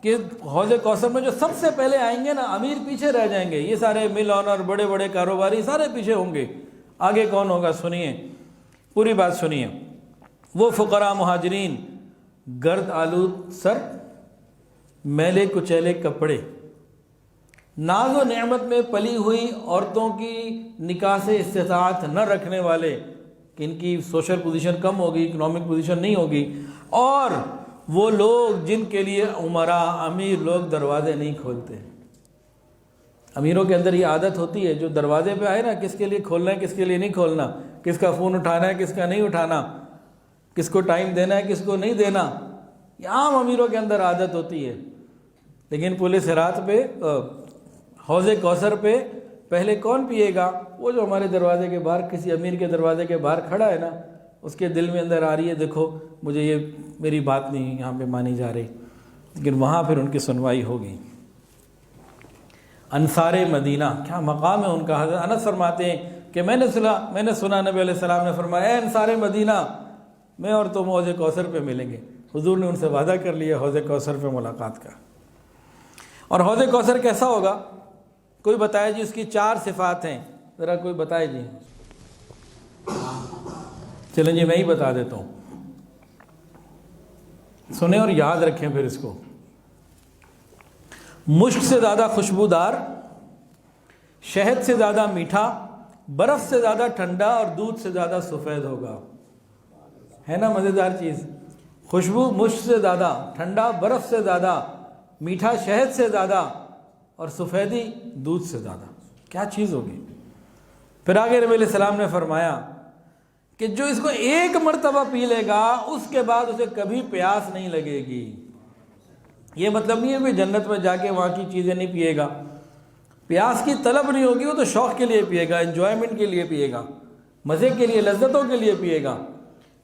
کہ حوض کوثر میں جو سب سے پہلے آئیں گے نا، امیر پیچھے رہ جائیں گے، یہ سارے مل آنر، بڑے بڑے کاروباری سارے پیچھے ہوں گے۔ آگے کون ہوگا؟ سنیے، پوری بات سنیے۔ وہ فقراء مہاجرین، گرد آلود سر، میلے کچیلے کپڑے، ناز و نعمت میں پلی ہوئی عورتوں کی نکاح سے استطاعت نہ رکھنے والے، کہ ان کی سوشل پوزیشن کم ہوگی، اکنامک پوزیشن نہیں ہوگی، اور وہ لوگ جن کے لیے عمراء، امیر لوگ دروازے نہیں کھولتے۔ امیروں کے اندر یہ عادت ہوتی ہے، جو دروازے پہ آئے نا، کس کے لیے کھولنا ہے، کس کے لیے نہیں کھولنا، کس کا فون اٹھانا ہے، کس کا نہیں اٹھانا، کس کو ٹائم دینا ہے، کس کو نہیں دینا، یہ عام امیروں کے اندر عادت ہوتی ہے۔ لیکن پولیس رات پہ حوض کوثر پہ پہلے کون پیے گا؟ وہ جو ہمارے دروازے کے باہر، کسی امیر کے دروازے کے باہر کھڑا ہے نا، اس کے دل میں اندر آ رہی ہے دیکھو مجھے یہ میری بات نہیں یہاں پہ مانی جا رہی، لیکن وہاں پھر ان کی سنوائی ہوگی۔ انصار مدینہ، کیا مقام ہے ان کا۔ حضرت انس فرماتے ہیں کہ میں نے سنا نبی علیہ السلام نے فرمایا، اے انصار مدینہ، میں اور تم حوض کوثر پہ ملیں گے۔ حضور نے ان سے وعدہ کر لیا حوض کوثر پہ ملاقات کا۔ اور حوض کوثر کیسا ہوگا؟ کوئی بتائے جی، اس کی 4 صفات ہیں، ذرا کوئی بتائے جی۔ چلیں جی میں ہی بتا دیتا ہوں، سنیں اور یاد رکھیں پھر اس کو۔ مشک سے زیادہ خوشبودار، شہد سے زیادہ میٹھا، برف سے زیادہ ٹھنڈا، اور دودھ سے زیادہ سفید ہوگا۔ ہے نا مزیدار چیز؟ خوشبو مشک سے زیادہ، ٹھنڈا برف سے زیادہ، میٹھا شہد سے زیادہ، اور سفیدی دودھ سے زیادہ۔ کیا چیز ہوگی؟ پھر آگے نبی علیہ السلام نے فرمایا کہ جو اس کو ایک مرتبہ پی لے گا، اس کے بعد اسے کبھی پیاس نہیں لگے گی۔ یہ مطلب نہیں ہے کہ جنت میں جا کے وہاں کی چیزیں نہیں پیے گا، پیاس کی طلب نہیں ہوگی، وہ تو شوق کے لیے پیے گا، انجوائمنٹ کے لیے پیے گا، مزے کے لیے، لذتوں کے لیے پیے گا۔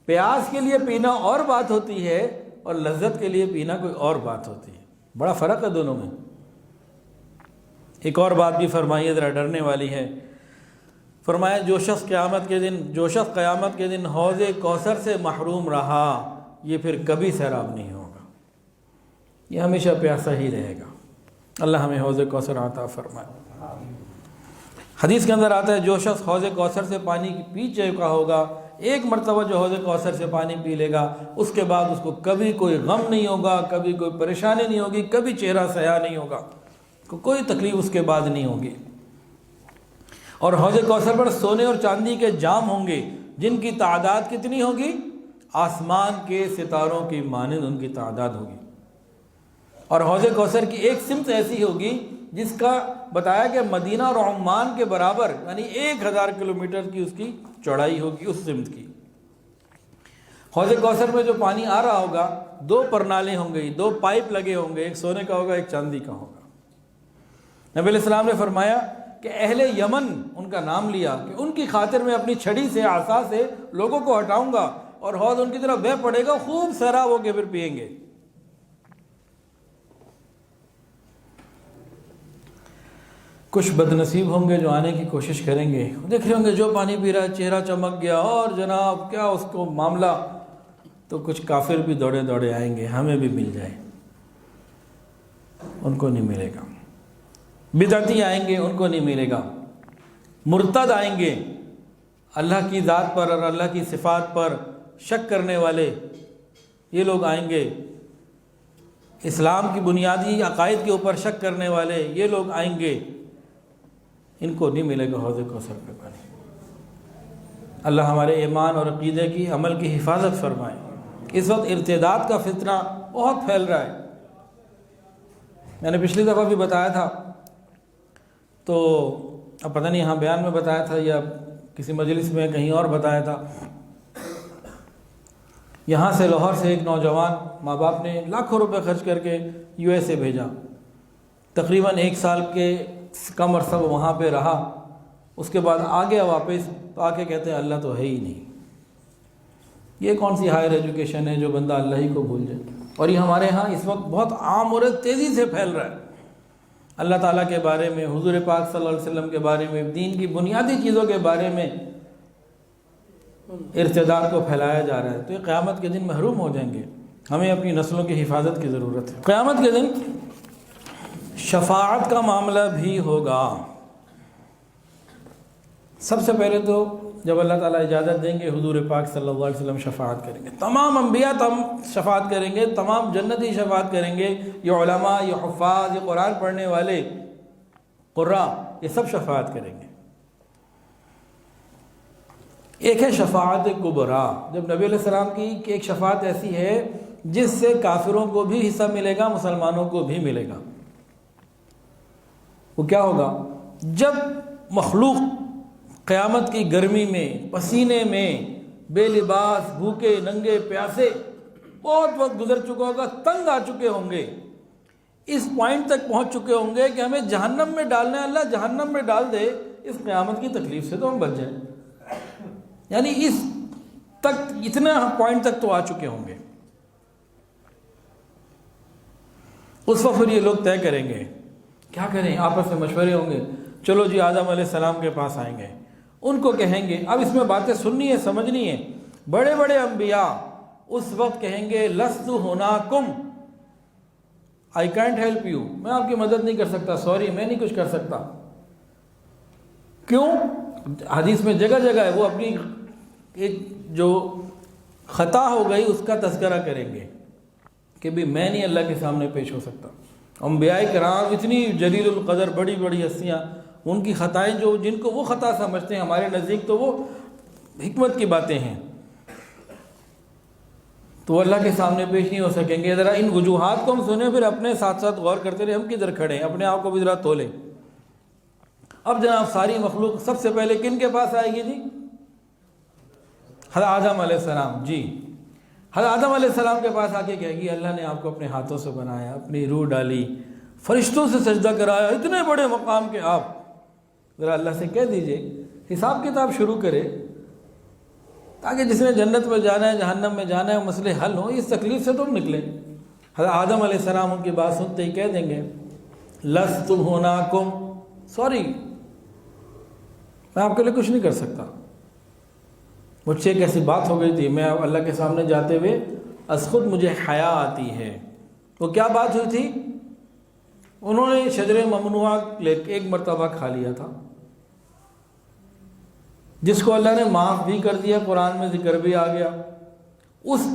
پیاس کے لیے پینا اور بات ہوتی ہے، اور لذت کے لیے پینا کوئی اور بات ہوتی ہے، بڑا فرق ہے دونوں میں۔ ایک اور بات بھی فرمائیے، ذرا ڈرنے والی ہے۔ فرمایا جو شخص قیامت کے دن حوض کوثر سے محروم رہا، یہ پھر کبھی سیراب نہیں ہوگا، یہ ہمیشہ پیاسا ہی رہے گا۔ اللہ ہمیں حوض کوثر عطا فرمائے۔ حدیث کے اندر آتا ہے جو شخص حوض کوثر سے پانی پی چکا ہوگا، ایک مرتبہ جو حوض کوثر سے پانی پی لے گا اس کے بعد اس کو کبھی کوئی غم نہیں ہوگا، کبھی کوئی پریشانی نہیں ہوگی، کبھی چہرہ سیاہ نہیں ہوگا، کوئی تکلیف اس کے بعد نہیں ہوگی۔ اور حوض کوثر پر سونے اور چاندی کے جام ہوں گے جن کی تعداد کتنی ہوگی؟ آسمان کے ستاروں کی مانند ان کی تعداد ہوگی۔ اور حوض کوثر کی ایک سمت ایسی ہوگی جس کا بتایا کہ مدینہ اور عمان کے برابر، یعنی 1000 کلومیٹر کی اس کی چوڑائی ہوگی اس سمت کی۔ حوض کوثر میں جو پانی آ رہا ہوگا 2 پرنالے ہوں گے، 2 پائپ لگے ہوں گے، ایک سونے کا ہوگا، ایک چاندی کا ہوگا۔ نبی علیہ السلام نے فرمایا کہ اہل یمن، ان کا نام لیا کہ ان کی خاطر میں اپنی چھڑی سے، عصا سے لوگوں کو ہٹاؤں گا اور حوض ان کی طرف بہہ پڑے گا، خوب سیراب ہو کے پھر پئیں گے۔ کچھ بد نصیب ہوں گے جو آنے کی کوشش کریں گے، دیکھ رہے ہوں گے جو پانی پی رہا ہے چہرہ چمک گیا اور جناب کیا اس کو معاملہ، تو کچھ کافر بھی دوڑے دوڑے آئیں گے ہمیں بھی مل جائے، ان کو نہیں ملے گا۔ بدعتی آئیں گے، ان کو نہیں ملے گا۔ مرتد آئیں گے، اللہ کی ذات پر اور اللہ کی صفات پر شک کرنے والے یہ لوگ آئیں گے، اسلام کی بنیادی عقائد کے اوپر شک کرنے والے یہ لوگ آئیں گے، ان کو نہیں ملے گا حوض کوثر کا پانی۔ اللہ ہمارے ایمان اور عقیدے کی، عمل کی حفاظت فرمائے۔ اس وقت ارتداد کا فتنہ بہت پھیل رہا ہے، میں نے پچھلی دفعہ بھی بتایا تھا، تو اب پتہ نہیں یہاں بیان میں بتایا تھا یا کسی مجلس میں کہیں اور بتایا تھا۔ یہاں سے لاہور سے ایک نوجوان ماں باپ نے لاکھوں روپے خرچ کر کے USA بھیجا، تقریباً 1 سال کے کم عرصہ وہ وہاں پہ رہا، اس کے بعد آ گیا واپس، تو آ کے کہتے ہیں اللہ تو ہے ہی نہیں۔ یہ کون سی ہائر ایجوکیشن ہے جو بندہ اللہ ہی کو بھول جائے؟ اور یہ ہمارے ہاں اس وقت بہت عام اور تیزی سے پھیل رہا ہے۔ اللہ تعالیٰ کے بارے میں، حضور پاک صلی اللہ علیہ وسلم کے بارے میں، دین کی بنیادی چیزوں کے بارے میں ارتداد کو پھیلایا جا رہا ہے، تو یہ قیامت کے دن محروم ہو جائیں گے۔ ہمیں اپنی نسلوں کی حفاظت کی ضرورت ہے۔ قیامت کے دن شفاعت کا معاملہ بھی ہوگا۔ سب سے پہلے تو جب اللہ تعالیٰ اجازت دیں گے حضور پاک صلی اللہ علیہ وسلم شفاعت کریں گے، تمام انبیاء شفاعت کریں گے، تمام جنتی شفاعت کریں گے، یہ علماء، یہ حفاظ، یہ قرآن پڑھنے والے قراء، یہ سب شفاعت کریں گے۔ ایک ہے شفاعت کبریٰ، جب نبی علیہ السلام کی ایک شفاعت ایسی ہے جس سے کافروں کو بھی حصہ ملے گا، مسلمانوں کو بھی ملے گا۔ وہ کیا ہوگا؟ جب مخلوق قیامت کی گرمی میں، پسینے میں، بے لباس، بھوکے ننگے پیاسے، بہت وقت گزر چکا ہوگا، تنگ آ چکے ہوں گے، اس پوائنٹ تک پہنچ چکے ہوں گے کہ ہمیں جہنم میں ڈالنا ہے، اللہ جہنم میں ڈال دے، اس قیامت کی تکلیف سے تو ہم بچ جائیں، یعنی اس تک، اتنا پوائنٹ تک تو آ چکے ہوں گے۔ اس وقت پھر یہ لوگ طے کریں گے کیا کریں، آپس میں مشورے ہوں گے، چلو جی آدم علیہ السلام کے پاس آئیں گے، ان کو کہیں گے، اب اس میں باتیں سننی ہے، سمجھنی ہے۔ بڑے بڑے انبیاء اس وقت کہیں گے لست ہناکم، I can't help you، میں آپ کی مدد نہیں کر سکتا، سوری میں نہیں کچھ کر سکتا۔ کیوں؟ حدیث میں جگہ جگہ ہے، وہ اپنی ایک جو خطا ہو گئی اس کا تذکرہ کریں گے کہ بھی میں نہیں اللہ کے سامنے پیش ہو سکتا۔ انبیاء کرام اتنی جلیل القدر، بڑی بڑی ہستیاں، ان کی خطائیں جو جن کو وہ خطا سمجھتے ہیں، ہمارے نزدیک تو وہ حکمت کی باتیں ہیں، تو وہ اللہ کے سامنے پیش نہیں ہو سکیں گے۔ ذرا ان وجوہات کو ہم سنیں، پھر اپنے ساتھ ساتھ غور کرتے رہے ہم کدھر کھڑے ہیں، اپنے آپ کو بھی ذرا تولیں۔ اب جناب ساری مخلوق سب سے پہلے کن کے پاس آئے گی جی؟ حضرت آدم علیہ السلام، جی حضرت آدم علیہ السلام کے پاس آ کے کہے گی اللہ نے آپ کو اپنے ہاتھوں سے بنایا، اپنی روح ڈالی، فرشتوں سے سجدہ کرایا، اتنے بڑے مقام کے آپ، ذرا اللہ سے کہہ دیجئے حساب کتاب شروع کرے، تاکہ جس نے جنت میں جانا ہے، جہنم میں جانا ہے، مسئلے حل ہوں، اس تکلیف سے تم نکلیں۔ حضرت آدم علیہ السلام ان کی بات سنتے ہی کہہ دیں گے لست ہناکم، سوری میں آپ کے لیے کچھ نہیں کر سکتا، مجھ سے ایک ایسی بات ہو گئی تھی، میں اللہ کے سامنے جاتے ہوئے از خود مجھے حیا آتی ہے۔ وہ کیا بات ہوئی تھی؟ انہوں نے شجر ممنوعہ ایک مرتبہ کھا لیا تھا، جس کو اللہ نے معاف بھی کر دیا، قرآن میں ذکر بھی آ گیا، اس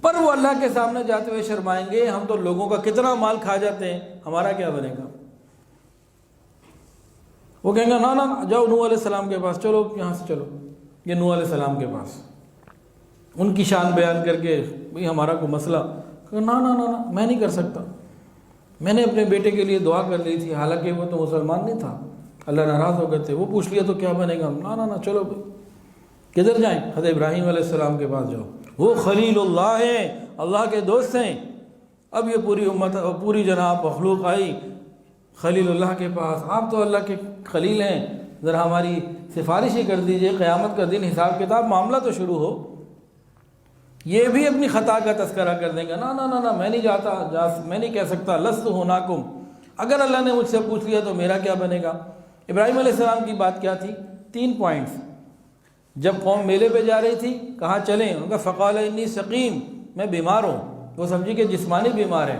پر وہ اللہ کے سامنے جاتے ہوئے شرمائیں گے ہم تو لوگوں کا کتنا مال کھا جاتے ہیں، ہمارا کیا بنے گا؟ وہ کہیں گے نا نا جاؤ نوح علیہ السلام کے پاس، چلو یہاں سے چلو، یہ نوح علیہ السلام کے پاس، ان کی شان بیان کر کے بھئی ہمارا کوئی مسئلہ، نا نا نا نا میں نہیں کر سکتا، میں نے اپنے بیٹے کے لیے دعا کر لی تھی، حالانکہ وہ تو مسلمان نہیں تھا، اللہ ناراض ہو گئے تھے، وہ پوچھ لیا تو کیا بنے گا، نا نا نا چلو بھئی کدھر جائیں؟ حضرت ابراہیم علیہ السلام کے پاس جاؤ، وہ خلیل اللہ ہیں، اللہ کے دوست ہیں۔ اب یہ پوری امت، پوری جناب مخلوق آئی خلیل اللہ کے پاس، آپ تو اللہ کے خلیل ہیں، ذرا ہماری سفارش ہی کر دیجئے، قیامت کا دن حساب کتاب معاملہ تو شروع ہو۔ یہ بھی اپنی خطا کا تذکرہ کر دیں گے، نا نا نا نا میں نہیں جاتا، میں نہیں کہہ سکتا، لست ہناکم، اگر اللہ نے مجھ سے پوچھ لیا تو میرا کیا بنے گا؟ ابراہیم علیہ السلام کی بات کیا تھی؟ 3 پوائنٹس۔ جب قوم میلے پہ جا رہی تھی، کہاں چلیں؟ ان کا فقال انی سقیم، میں بیمار ہوں، وہ سمجھی کہ جسمانی بیمار ہے،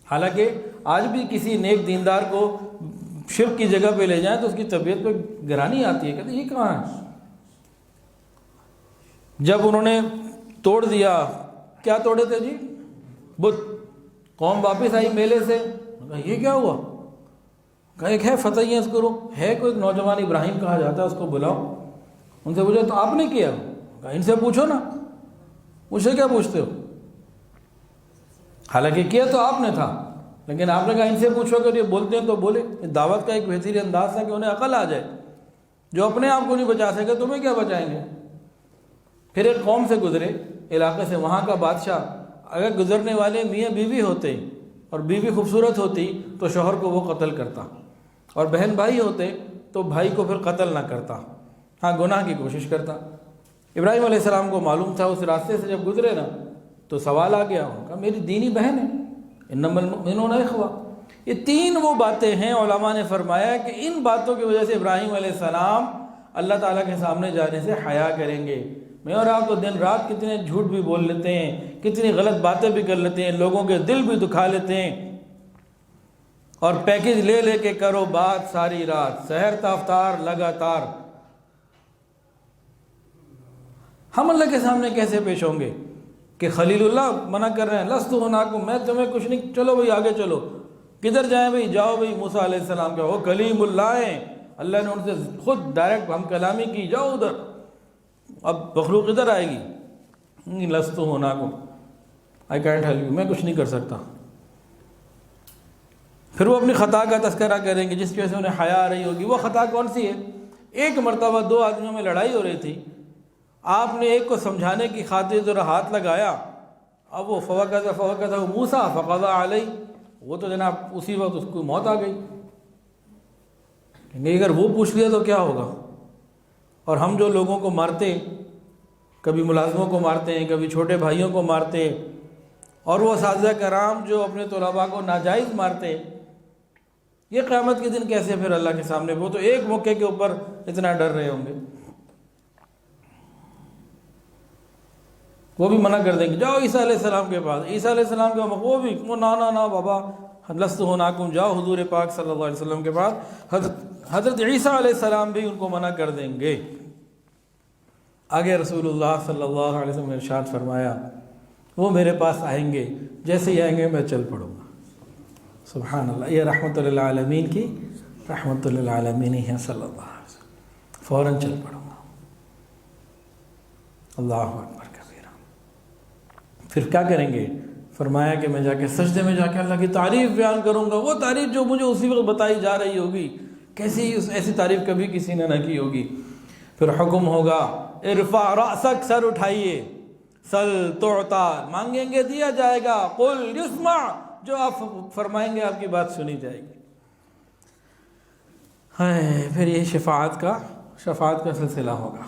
حالانکہ آج بھی کسی نیک دیندار کو شرک کی جگہ پہ لے جائیں تو اس کی طبیعت پہ گرانی آتی ہے، کہتے ہیں یہ کہاں ہے؟ جب انہوں نے توڑ دیا، کیا توڑے تھے جی؟ بت۔ قوم واپس آئی میلے سے، کہا یہ کیا ہوا؟ کہا ایک ہے فتح اذکرو، ہے کوئی نوجوان ابراہیم کہا جاتا ہے، اس کو بلاؤ۔ ان سے پوچھا تو آپ نے کیا؟ کہا ان سے پوچھو نا، مجھ سے کیا پوچھتے ہو؟ حالانکہ کیا تو آپ نے تھا، لیکن آپ نے کہا ان سے پوچھو، اگر یہ بولتے ہیں تو بولے۔ دعوت کا ایک بہترین انداز تھا کہ انہیں عقل آ جائے، جو اپنے آپ کو نہیں بچا سکے تمہیں کیا بچائیں گے؟ پھر ایک قوم سے گزرے علاقے سے، وہاں کا بادشاہ، اگر گزرنے والے میاں بیوی ہوتے اور بیوی خوبصورت ہوتی تو شوہر کو وہ قتل کرتا، اور بہن بھائی ہوتے تو بھائی کو پھر قتل نہ کرتا، ہاں گناہ کی کوشش کرتا۔ ابراہیم علیہ السلام کو معلوم تھا، اس راستے سے جب گزرے نا تو سوال آ گیا، کہا میری دینی بہن ہے، انما المؤمنون اخوہ۔ یہ 3 وہ باتیں ہیں، علماء نے فرمایا کہ ان باتوں کی وجہ سے ابراہیم علیہ السلام اللہ تعالیٰ کے سامنے جانے سے حیا کریں گے۔ میں اور آپ تو دن رات کتنے جھوٹ بھی بول لیتے ہیں، کتنی غلط باتیں بھی کر لیتے ہیں، لوگوں کے دل بھی دکھا لیتے ہیں، اور پیکج لے لے کے کرو بات ساری رات، سحر تا افطار لگاتار۔ ہم اللہ کے سامنے کیسے پیش ہوں گے کہ خلیل اللہ منع کر رہے ہیں، لست ہناکم، میں تمہیں کچھ نہیں، چلو بھئی آگے چلو، کدھر جائیں بھئی؟ جاؤ بھئی موسیٰ علیہ السلام کے، وہ کلیم اللہ ہیں، اللہ نے ان سے خود ڈائریکٹ ہم کلامی کی، جاؤ ادھر، اب مخلوق ادھر آئے گی، لست ہناکم، آئی کینٹ ہیلپ یو، میں کچھ نہیں کر سکتا۔ پھر وہ اپنی خطا کا تذکرہ کریں گے جس کی وجہ سے انہیں حیا آ رہی ہوگی۔ وہ خطا کون سی ہے؟ ایک مرتبہ 2 آدمیوں میں لڑائی ہو رہی تھی، آپ نے ایک کو سمجھانے کی خاطر ذرا ہاتھ لگایا، اب وہ فوقذہ موسیٰ فقضى علیہ، وہ تو جناب اسی وقت اس کو موت آ گئی۔ اگر وہ پوچھ لیا تو کیا ہوگا؟ اور ہم جو لوگوں کو مارتے، کبھی ملازموں کو مارتے ہیں، کبھی چھوٹے بھائیوں کو مارتے، اور وہ اساتذہ کرام جو اپنے طلباء کو ناجائز مارتے، یہ قیامت کے دن کیسے پھر اللہ کے سامنے؟ وہ تو ایک موقع کے اوپر اتنا ڈر رہے ہوں گے۔ وہ بھی منع کر دیں گے، جاؤ عیسیٰ علیہ السلام کے پاس، عیسیٰ علیہ السلام کے وہ بھی نا بابا لست ہناکم، جاؤ حضور پاک صلی اللہ علیہ وسلم کے پاس۔ حضرت عیسیٰ علیہ السلام بھی ان کو منع کر دیں گے۔ آگے رسول اللہ صلی اللہ علیہ وسلم نے ارشاد فرمایا، وہ میرے پاس آئیں گے، جیسے ہی آئیں گے میں چل پڑوں گا۔ سبحان اللہ، یہ رحمت للعالمین کی رحمت للعالمین ہے صلی اللہ علیہ وسلم، فوراً چل پڑوں گا۔ اللہ اکبر کبیرہ۔ پھر کیا کریں گے؟ فرمایا کہ میں جا کے سجدے میں جا کے اللہ کی تعریف بیان کروں گا، وہ تعریف جو مجھے اسی وقت بتائی جا رہی ہوگی، ایسی تعریف کبھی کسی نے نہ کی ہوگی۔ پھر حکم ہوگا ارفع رأسک، سر اٹھائیے، سل تعطا، مانگیں گے دیا جائے گا، قل یسمع، جو آپ فرمائیں گے آپ کی بات سنی جائے گی۔ پھر یہ شفاعت کا سلسلہ ہوگا۔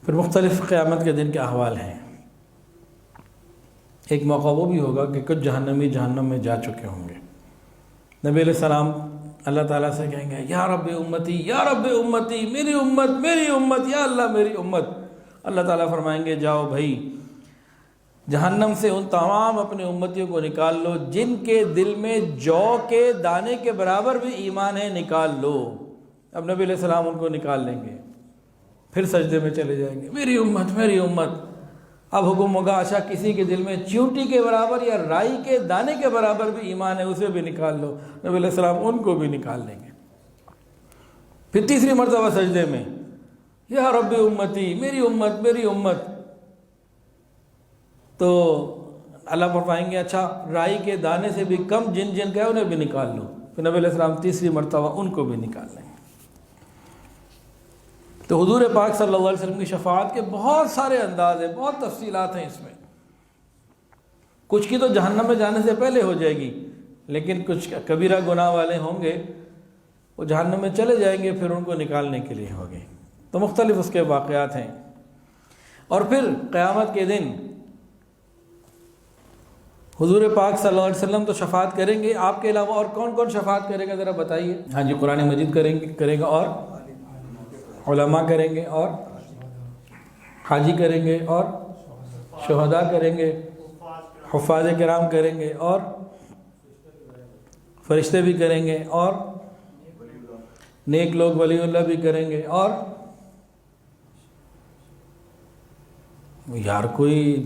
پھر مختلف قیامت کے دن کے احوال ہیں۔ ایک موقع وہ بھی ہوگا کہ کچھ جہنمی جہنم میں جا چکے ہوں گے، نبی علیہ السلام اللہ تعالیٰ سے کہیں گے یا رب امتی، یا رب امتی، میری امت، میری امت، یا اللہ میری امت۔ اللہ تعالیٰ فرمائیں گے جاؤ بھائی جہنم سے ان تمام اپنے امتیوں کو نکال لو جن کے دل میں جو کے دانے کے برابر بھی ایمان ہے، نکال لو۔ اب نبی علیہ السلام ان کو نکال لیں گے، پھر سجدے میں چلے جائیں گے، میری امت میری امت۔ اب حکم ہوگا اچھا کسی کے دل میں چیونٹی کے برابر یا رائی کے دانے کے برابر بھی ایمان ہے، اسے بھی نکال لو۔ نبی علیہ السلام ان کو بھی نکال لیں گے۔ پھر تیسری مرتبہ سجدے میں، یا رب امتی، میری امت میری امت۔ تو اللہ فرمائیں گے اچھا رائی کے دانے سے بھی کم جن جن کا ہے انہیں بھی نکال لو۔ پھر نبی علیہ السلام تیسری مرتبہ ان کو بھی نکال لیں گے۔ تو حضور پاک صلی اللہ علیہ وسلم کی شفاعت کے بہت سارے انداز ہیں، بہت تفصیلات ہیں اس میں۔ کچھ کی تو جہنم میں جانے سے پہلے ہو جائے گی، لیکن کچھ کبیرہ گناہ والے ہوں گے وہ جہنم میں چلے جائیں گے، پھر ان کو نکالنے کے لیے ہوگی۔ تو مختلف اس کے واقعات ہیں۔ اور پھر قیامت کے دن حضور پاک صلی اللہ علیہ وسلم تو شفاعت کریں گے، آپ کے علاوہ اور کون کون شفاعت کرے گا ذرا بتائیے؟ ہاں جی، قرآن مجید کرے گا، اور علماء کریں گے، اور حاجی کریں گے، اور شہداء کریں گے، حفاظ کرام کریں گے، اور فرشتے بھی کریں گے، اور نیک لوگ ولی اللہ بھی کریں گے، اور یار کوئی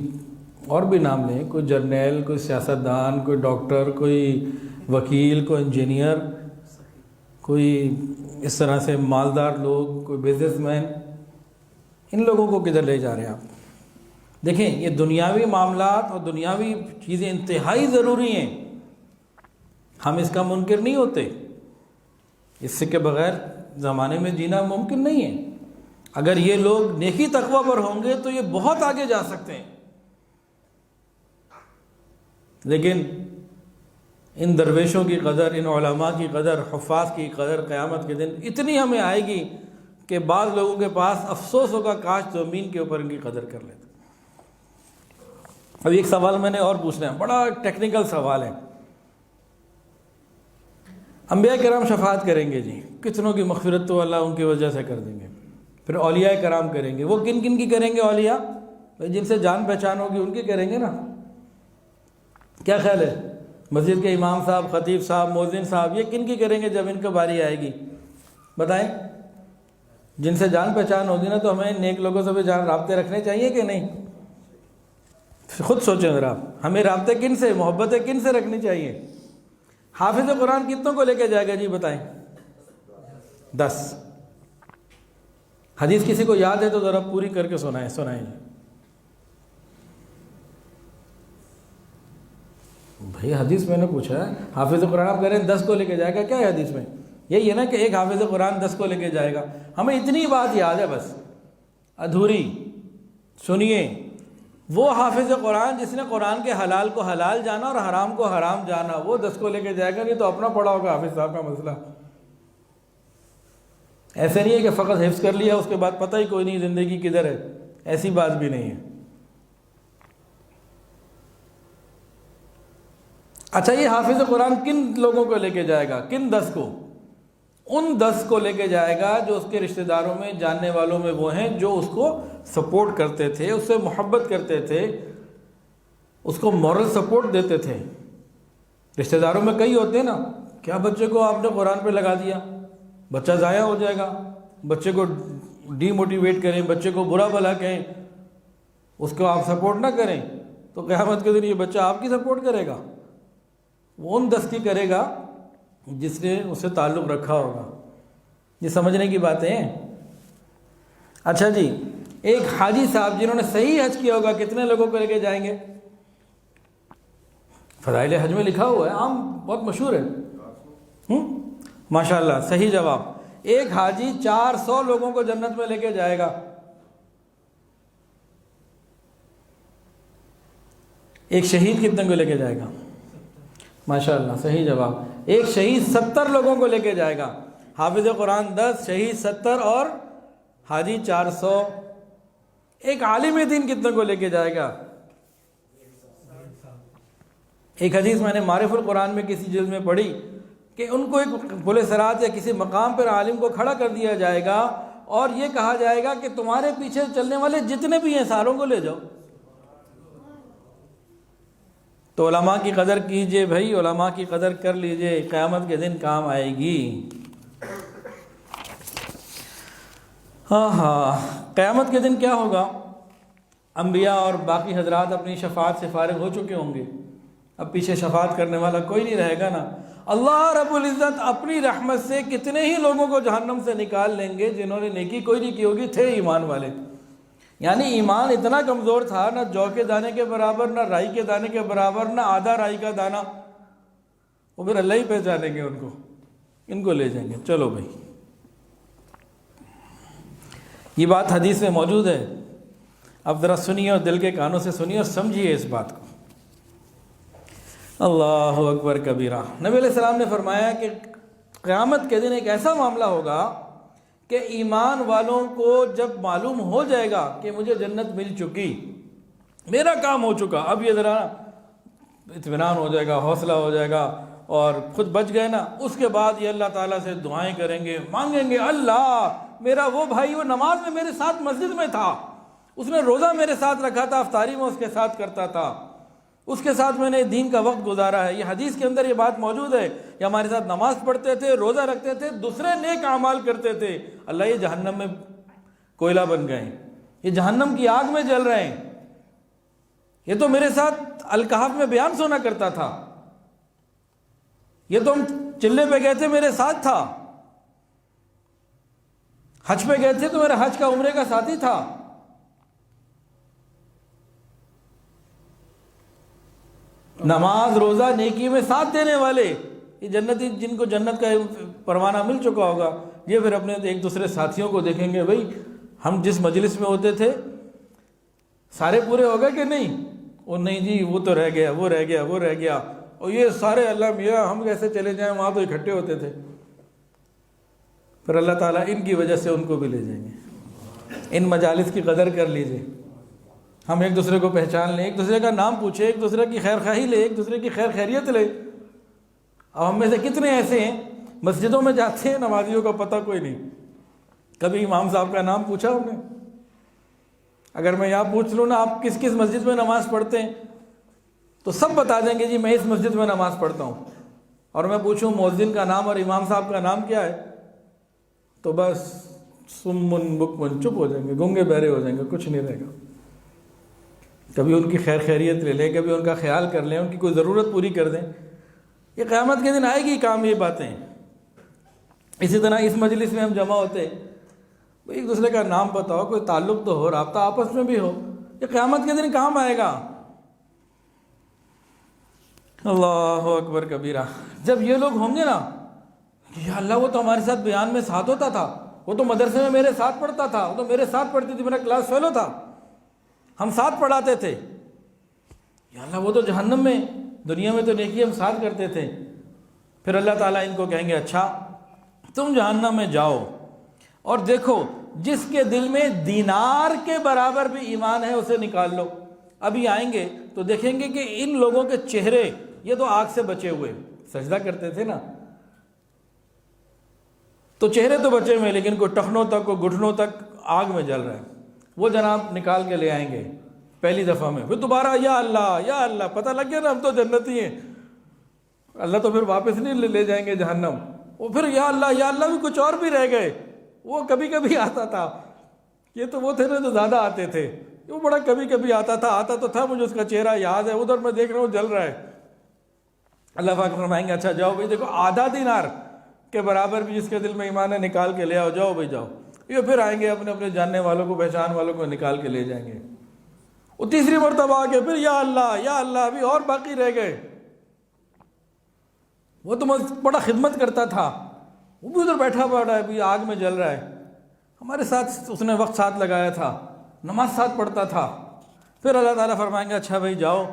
اور بھی نام لیں، کوئی جرنیل، کوئی سیاستدان، کوئی ڈاکٹر، کوئی وکیل، کوئی انجینئر، کوئی اس طرح سے مالدار لوگ، کوئی بزنس مین، ان لوگوں کو کدھر لے جا رہے ہیں آپ؟ دیکھیں یہ دنیاوی معاملات اور دنیاوی چیزیں انتہائی ضروری ہیں، ہم اس کا منکر نہیں ہوتے، اس سے کے بغیر زمانے میں جینا ممکن نہیں ہے۔ اگر یہ لوگ نیکی تقوی پر ہوں گے تو یہ بہت آگے جا سکتے ہیں، لیکن ان درویشوں کی قدر، ان علماء کی قدر، حفاظ کی قدر قیامت کے دن اتنی ہمیں آئے گی کہ بعض لوگوں کے پاس افسوس ہوگا کاش زمین کے اوپر ان کی قدر کر لیتے۔ اب ایک سوال میں نے اور پوچھنا ہے، بڑا ٹیکنیکل سوال ہے۔ انبیاء کرام شفاعت کریں گے جی، کتنوں کی مغفرت تو اللہ ان کی وجہ سے کر دیں گے۔ پھر اولیاء کرام کریں گے، وہ کن کن کی کریں گے؟ اولیاء جن سے جان پہچان ہوگی ان کی کریں گے نا۔ کیا خیال ہے؟ مسجد کے امام صاحب، خطیب صاحب، مؤذن صاحب، یہ کن کی کریں گے جب ان کو باری آئے گی؟ بتائیں۔ جن سے جان پہچان ہوگی نا، تو ہمیں نیک لوگوں سے بھی جان رابطے رکھنے چاہیے کہ نہیں؟ خود سوچیں ذرا، ہمیں رابطے کن سے، محبتیں کن سے رکھنی چاہیے؟ حافظ قرآن کتنوں کو لے کے جائے گا جی بتائیں؟ 10۔ حدیث کسی کو یاد ہے تو ذرا پوری کر کے سنائیں جی۔ بھئی حدیث میں نے پوچھا ہے، حافظ قرآن آپ کہہ رہے ہیں 10 کو لے کے جائے گا، کیا ہے حدیث میں؟ یہی ہے نا کہ ایک حافظ قرآن 10 کو لے کے جائے گا۔ ہمیں اتنی بات یاد ہے بس، ادھوری۔ سنیے، وہ حافظ قرآن جس نے قرآن کے حلال کو حلال جانا اور حرام کو حرام جانا، وہ 10 کو لے کے جائے گا، نہیں تو اپنا پڑا ہوگا حافظ صاحب کا مسئلہ۔ ایسے نہیں ہے کہ فقط حفظ کر لیا اس کے بعد پتہ ہی کوئی نہیں زندگی کدھر ہے، ایسی بات بھی نہیں ہے۔ اچھا یہ حافظ قرآن کن لوگوں کو لے کے جائے گا؟ کن 10 کو؟ ان 10 کو لے کے جائے گا جو اس کے رشتہ داروں میں، جاننے والوں میں وہ ہیں جو اس کو سپورٹ کرتے تھے، اس سے محبت کرتے تھے، اس کو مورل سپورٹ دیتے تھے۔ رشتہ داروں میں کئی ہوتے ہیں نا، کیا بچے کو آپ نے قرآن پہ لگا دیا، بچہ ضائع ہو جائے گا، بچے کو ڈی موٹیویٹ کریں، بچے کو برا بھلا کہیں، اس کو آپ سپورٹ نہ کریں تو قیامت کے دن یہ بچہ آپ کی سپورٹ کرے گا؟ وہ ان 10 کی کرے گا جس نے اس سے تعلق رکھا ہوگا۔ یہ سمجھنے کی باتیں ہیں۔ اچھا جی، ایک حاجی صاحب جنہوں نے صحیح حج کیا ہوگا کتنے لوگوں کو لے کے جائیں گے؟ فضائل حج میں لکھا ہوا ہے، عام بہت مشہور ہے۔ ماشاءاللہ صحیح جواب۔ ایک حاجی 400 لوگوں کو جنت میں لے کے جائے گا۔ ایک شہید کتنے کو لے کے جائے گا؟ ماشاءاللہ صحیح جواب۔ ایک شہید 70 لوگوں کو لے کے جائے گا۔ حافظ قرآن 10، شہید 70 اور حاجی 400۔ ایک عالم دین کتنے کو لے کے جائے گا؟ ایک حدیث میں نے معرف القرآن میں کسی جلد میں پڑھی کہ ان کو ایک پل صراط یا کسی مقام پر عالم کو کھڑا کر دیا جائے گا اور یہ کہا جائے گا کہ تمہارے پیچھے چلنے والے جتنے بھی ہیں ساروں کو لے جاؤ۔ تو علماء کی قدر کیجئے بھائی، علماء کی قدر کر لیجئے، قیامت کے دن کام آئے گی۔ قیامت کے دن کیا ہوگا؟ انبیاء اور باقی حضرات اپنی شفاعت سے فارغ ہو چکے ہوں گے، اب پیچھے شفاعت کرنے والا کوئی نہیں رہے گا نا۔ اللہ رب العزت اپنی رحمت سے کتنے ہی لوگوں کو جہنم سے نکال لیں گے جنہوں نے نیکی کوئی نہیں کی ہوگی، تھے ایمان والے، یعنی ایمان اتنا کمزور تھا، نہ جو کے دانے کے برابر، نہ رائی کے دانے کے برابر، نہ آدھا رائی کا دانہ، وہ پھر اللہ ہی پہچانیں گے ان کو لے جائیں گے۔ چلو بھائی، یہ بات حدیث میں موجود ہے، اب ذرا سنیے اور دل کے کانوں سے سنیے اور سمجھیے اس بات کو۔ اللہ اکبر کبیرہ۔ نبی علیہ السلام نے فرمایا کہ قیامت کے دن ایک ایسا معاملہ ہوگا کہ ایمان والوں کو جب معلوم ہو جائے گا کہ مجھے جنت مل چکی، میرا کام ہو چکا، اب یہ ذرا اطمینان ہو جائے گا، حوصلہ ہو جائے گا اور خود بچ گئے نا، اس کے بعد یہ اللہ تعالیٰ سے دعائیں کریں گے، مانگیں گے، اللہ میرا وہ بھائی وہ نماز میں میرے ساتھ مسجد میں تھا، اس نے روزہ میرے ساتھ رکھا تھا، افطاری میں اس کے ساتھ کرتا تھا، اس کے ساتھ میں نے دین کا وقت گزارا ہے۔ یہ حدیث کے اندر یہ بات موجود ہے کہ ہمارے ساتھ نماز پڑھتے تھے، روزہ رکھتے تھے، دوسرے نیک اعمال کرتے تھے، اللہ یہ جہنم میں کوئلہ بن گئے، یہ جہنم کی آگ میں جل رہے ہیں، یہ تو میرے ساتھ الکہف میں بیان سنا کرتا تھا، یہ تو ہم چلے پہ گئے تھے میرے ساتھ تھا، حج پہ گئے تھے تو میرا حج کا عمرے کا ساتھی تھا۔ نماز روزہ نیکی میں ساتھ دینے والے، یہ جنتی جن کو جنت کا پروانہ مل چکا ہوگا، یہ پھر اپنے ایک دوسرے ساتھیوں کو دیکھیں گے، بھائی ہم جس مجلس میں ہوتے تھے سارے پورے ہو گئے کہ نہیں؟ وہ نہیں جی، وہ تو رہ گیا، وہ رہ گیا، وہ رہ گیا، اور یہ سارے اللہ میاں ہم کیسے چلے جائیں، وہاں تو اکٹھے ہوتے تھے۔ پھر اللہ تعالیٰ ان کی وجہ سے ان کو بھی لے جائیں گے۔ ان مجالس کی قدر کر لیجئے، ہم ایک دوسرے کو پہچان لیں، ایک دوسرے کا نام پوچھیں، ایک دوسرے کی خیر خواہی لیں، ایک دوسرے کی خیر خیریت لیں۔ اب ہم میں سے کتنے ایسے ہیں مسجدوں میں جاتے ہیں، نمازیوں کا پتہ کوئی نہیں، کبھی امام صاحب کا نام پوچھا ہم نے؟ اگر میں یہاں پوچھ لوں نا آپ کس کس مسجد میں نماز پڑھتے ہیں تو سب بتا دیں گے جی میں اس مسجد میں نماز پڑھتا ہوں، اور میں پوچھوں مؤذن کا نام اور امام صاحب کا نام کیا ہے تو بس سمن بکمن، چپ ہو جائیں گے، گنگے بہرے ہو جائیں گے، کچھ نہیں رہے گا۔ کبھی ان کی خیر خیریت لے لیں، کبھی ان کا خیال کر لیں، ان کی کوئی ضرورت پوری کر دیں۔ یہ قیامت کے دن آئے گی کام یہ باتیں۔ اسی طرح اس مجلس میں ہم جمع ہوتے، ایک دوسرے کا نام بتاؤ، کوئی تعلق تو ہو، رابطہ آپس میں بھی ہو، یہ قیامت کے دن کام آئے گا۔ اللہ اکبر کبیرہ۔ جب یہ لوگ ہوں گے نا، یا اللہ وہ تو ہمارے ساتھ بیان میں ساتھ ہوتا تھا، وہ تو مدرسے میں میرے ساتھ پڑھتا تھا، وہ تو میرے ساتھ پڑھتی تھی، میرا کلاس فیلو تھا، ہم ساتھ پڑھاتے تھے، یا اللہ وہ تو جہنم میں، دنیا میں تو نیکی ہم ساتھ کرتے تھے۔ پھر اللہ تعالیٰ ان کو کہیں گے اچھا تم جہنم میں جاؤ، اور دیکھو جس کے دل میں دینار کے برابر بھی ایمان ہے اسے نکال لو۔ ابھی آئیں گے تو دیکھیں گے کہ ان لوگوں کے چہرے، یہ تو آگ سے بچے ہوئے، سجدہ کرتے تھے نا تو چہرے تو بچے ہوئے، لیکن کوئی ٹخنوں تک کوئی گھٹنوں تک آگ میں جل رہا ہے، وہ جناب نکال کے لے آئیں گے پہلی دفعہ میں، پھر دوبارہ یا اللہ، پتہ لگ گیا نا ہم تو جنتی ہیں، اللہ تو پھر واپس نہیں لے جائیں گے جہنم، وہ پھر یا اللہ بھی کچھ اور بھی رہ گئے، وہ کبھی کبھی آتا تھا، یہ تو وہ تھے نا جو زیادہ آتے تھے، وہ بڑا کبھی کبھی آتا تو تھا، مجھے اس کا چہرہ یاد ہے، ادھر میں دیکھ رہا ہوں جل رہا ہے۔ اللہ پاک فرمائیں گے اچھا جاؤ بھائی، دیکھو آدھا دینار کے برابر بھی جس کے دل میں ایمان ہے نکال کے لے آؤ، جاؤ بھائی جاؤ۔ یہ پھر آئیں گے اپنے جاننے والوں کو، پہچان والوں کو نکال کے لے جائیں گے۔ وہ تیسری مرتبہ آ کے پھر یا اللہ ابھی اور باقی رہ گئے، وہ تو بڑا خدمت کرتا تھا، وہ بھی ادھر بیٹھا پڑا ہے، ابھی آگ میں جل رہا ہے، ہمارے ساتھ اس نے وقت ساتھ لگایا تھا، نماز ساتھ پڑھتا تھا۔ پھر اللہ تعالیٰ فرمائیں گے اچھا بھائی جاؤ،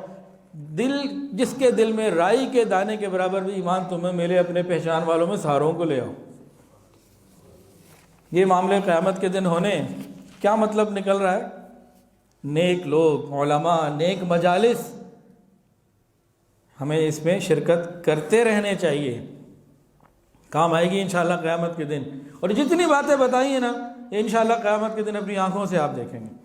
جس کے دل میں رائی کے دانے کے برابر بھی ایمان تمہیں ملے، اپنے پہچان والوں میں ساروں کو لے آؤ۔ یہ معاملے قیامت کے دن ہونے، کیا مطلب نکل رہا ہے؟ نیک لوگ، علماء، نیک مجالس، ہمیں اس میں شرکت کرتے رہنے چاہیے، کام آئے گی انشاءاللہ قیامت کے دن۔ اور جتنی باتیں بتائی ہیں نا، یہ انشاءاللہ قیامت کے دن اپنی آنکھوں سے آپ دیکھیں گے۔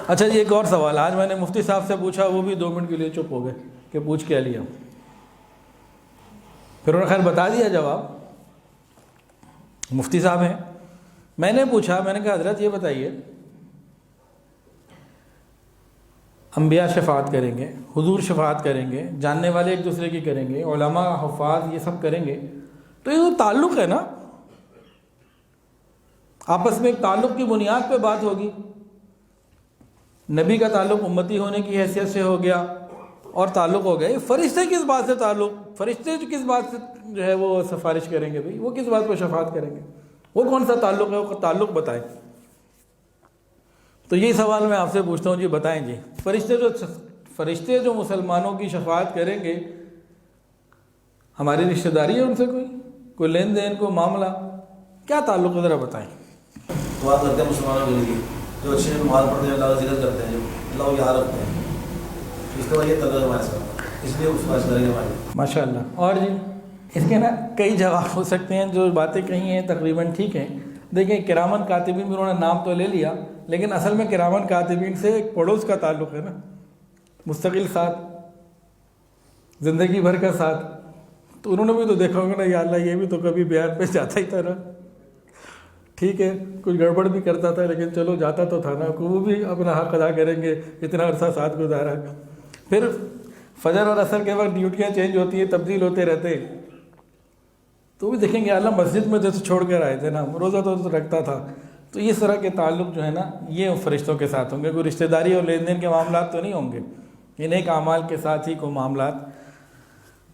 اچھا جی، ایک اور سوال آج میں نے مفتی صاحب سے پوچھا، وہ بھی 2 منٹ کے لیے چپ ہو گئے کہ پوچھ کیا لیا، پھر انہوں نے خیر بتا دیا جواب، مفتی صاحب ہیں۔ میں نے پوچھا، میں نے کہا حضرت یہ بتائیے، انبیاء شفاعت کریں گے، حضور شفاعت کریں گے، جاننے والے ایک دوسرے کی کریں گے، علماء حفاظ یہ سب کریں گے، تو یہ تو تعلق ہے نا، آپس میں ایک تعلق کی بنیاد پہ بات ہوگی۔ نبی کا تعلق امتی ہونے کی حیثیت سے ہو گیا اور تعلق ہو گیا۔ فرشتے کس بات سے تعلق، فرشتے کس بات سے جو ہے وہ سفارش کریں گے، بھائی وہ کس بات پہ شفاعت کریں گے، وہ کون سا تعلق ہے، وہ تعلق بتائیں۔ تو یہی سوال میں آپ سے پوچھتا ہوں جی، بتائیں جی، فرشتے جو مسلمانوں کی شفاعت کریں گے، ہماری رشتہ داری ہے ان سے، کوئی لین دین، کوئی معاملہ، کیا تعلق ہے، ذرا بتائیں۔ دعا کرتے ہیں مسلمانوں کے لیے، جو اچھے نماز پڑھتے ہیں، اللہ کا ذکر کرتے ہیں، جو اللہ کو یاد رکھتے ہیں، اس کا یہ تعلق ہے ہمارے ساتھ، اس لیے اس بات کریں گے ہماری۔ ماشاء اللہ۔ اور جی اس کے نا کئی جواب ہو سکتے ہیں، جو باتیں کہی ہیں تقریباً ٹھیک ہیں۔ دیکھیں کرامن کاتبین بھی انہوں نے نام تو لے لیا، لیکن اصل میں کرامن کاتبین سے ایک پڑوس کا تعلق ہے نا، مستقل ساتھ، زندگی بھر کا ساتھ۔ تو انہوں نے بھی تو دیکھا ہوگا نا، یا اللہ یہ بھی تو کبھی بیان پہ جاتا ہی تھا نا، ٹھیک ہے کچھ گڑبڑ بھی کرتا تھا لیکن چلو جاتا تو تھا نا، وہ بھی اپنا حق ادا کریں گے، اتنا عرصہ ساتھ گزارا۔ پھر فجر اور عصر کے وقت ڈیوٹیاں چینج ہوتی ہیں، تبدیل ہوتے رہتے، تو بھی دیکھیں گے اللہ مسجد میں جیسے چھوڑ کر آئے تھے نا، روزہ تو رکھتا تھا۔ تو اس طرح کے تعلق جو ہے نا یہ فرشتوں کے ساتھ ہوں گے، کوئی رشتہ داری اور لین دین کے معاملات تو نہیں ہوں گے، یہ نیک اعمال کے ساتھ ہی کوئی معاملات۔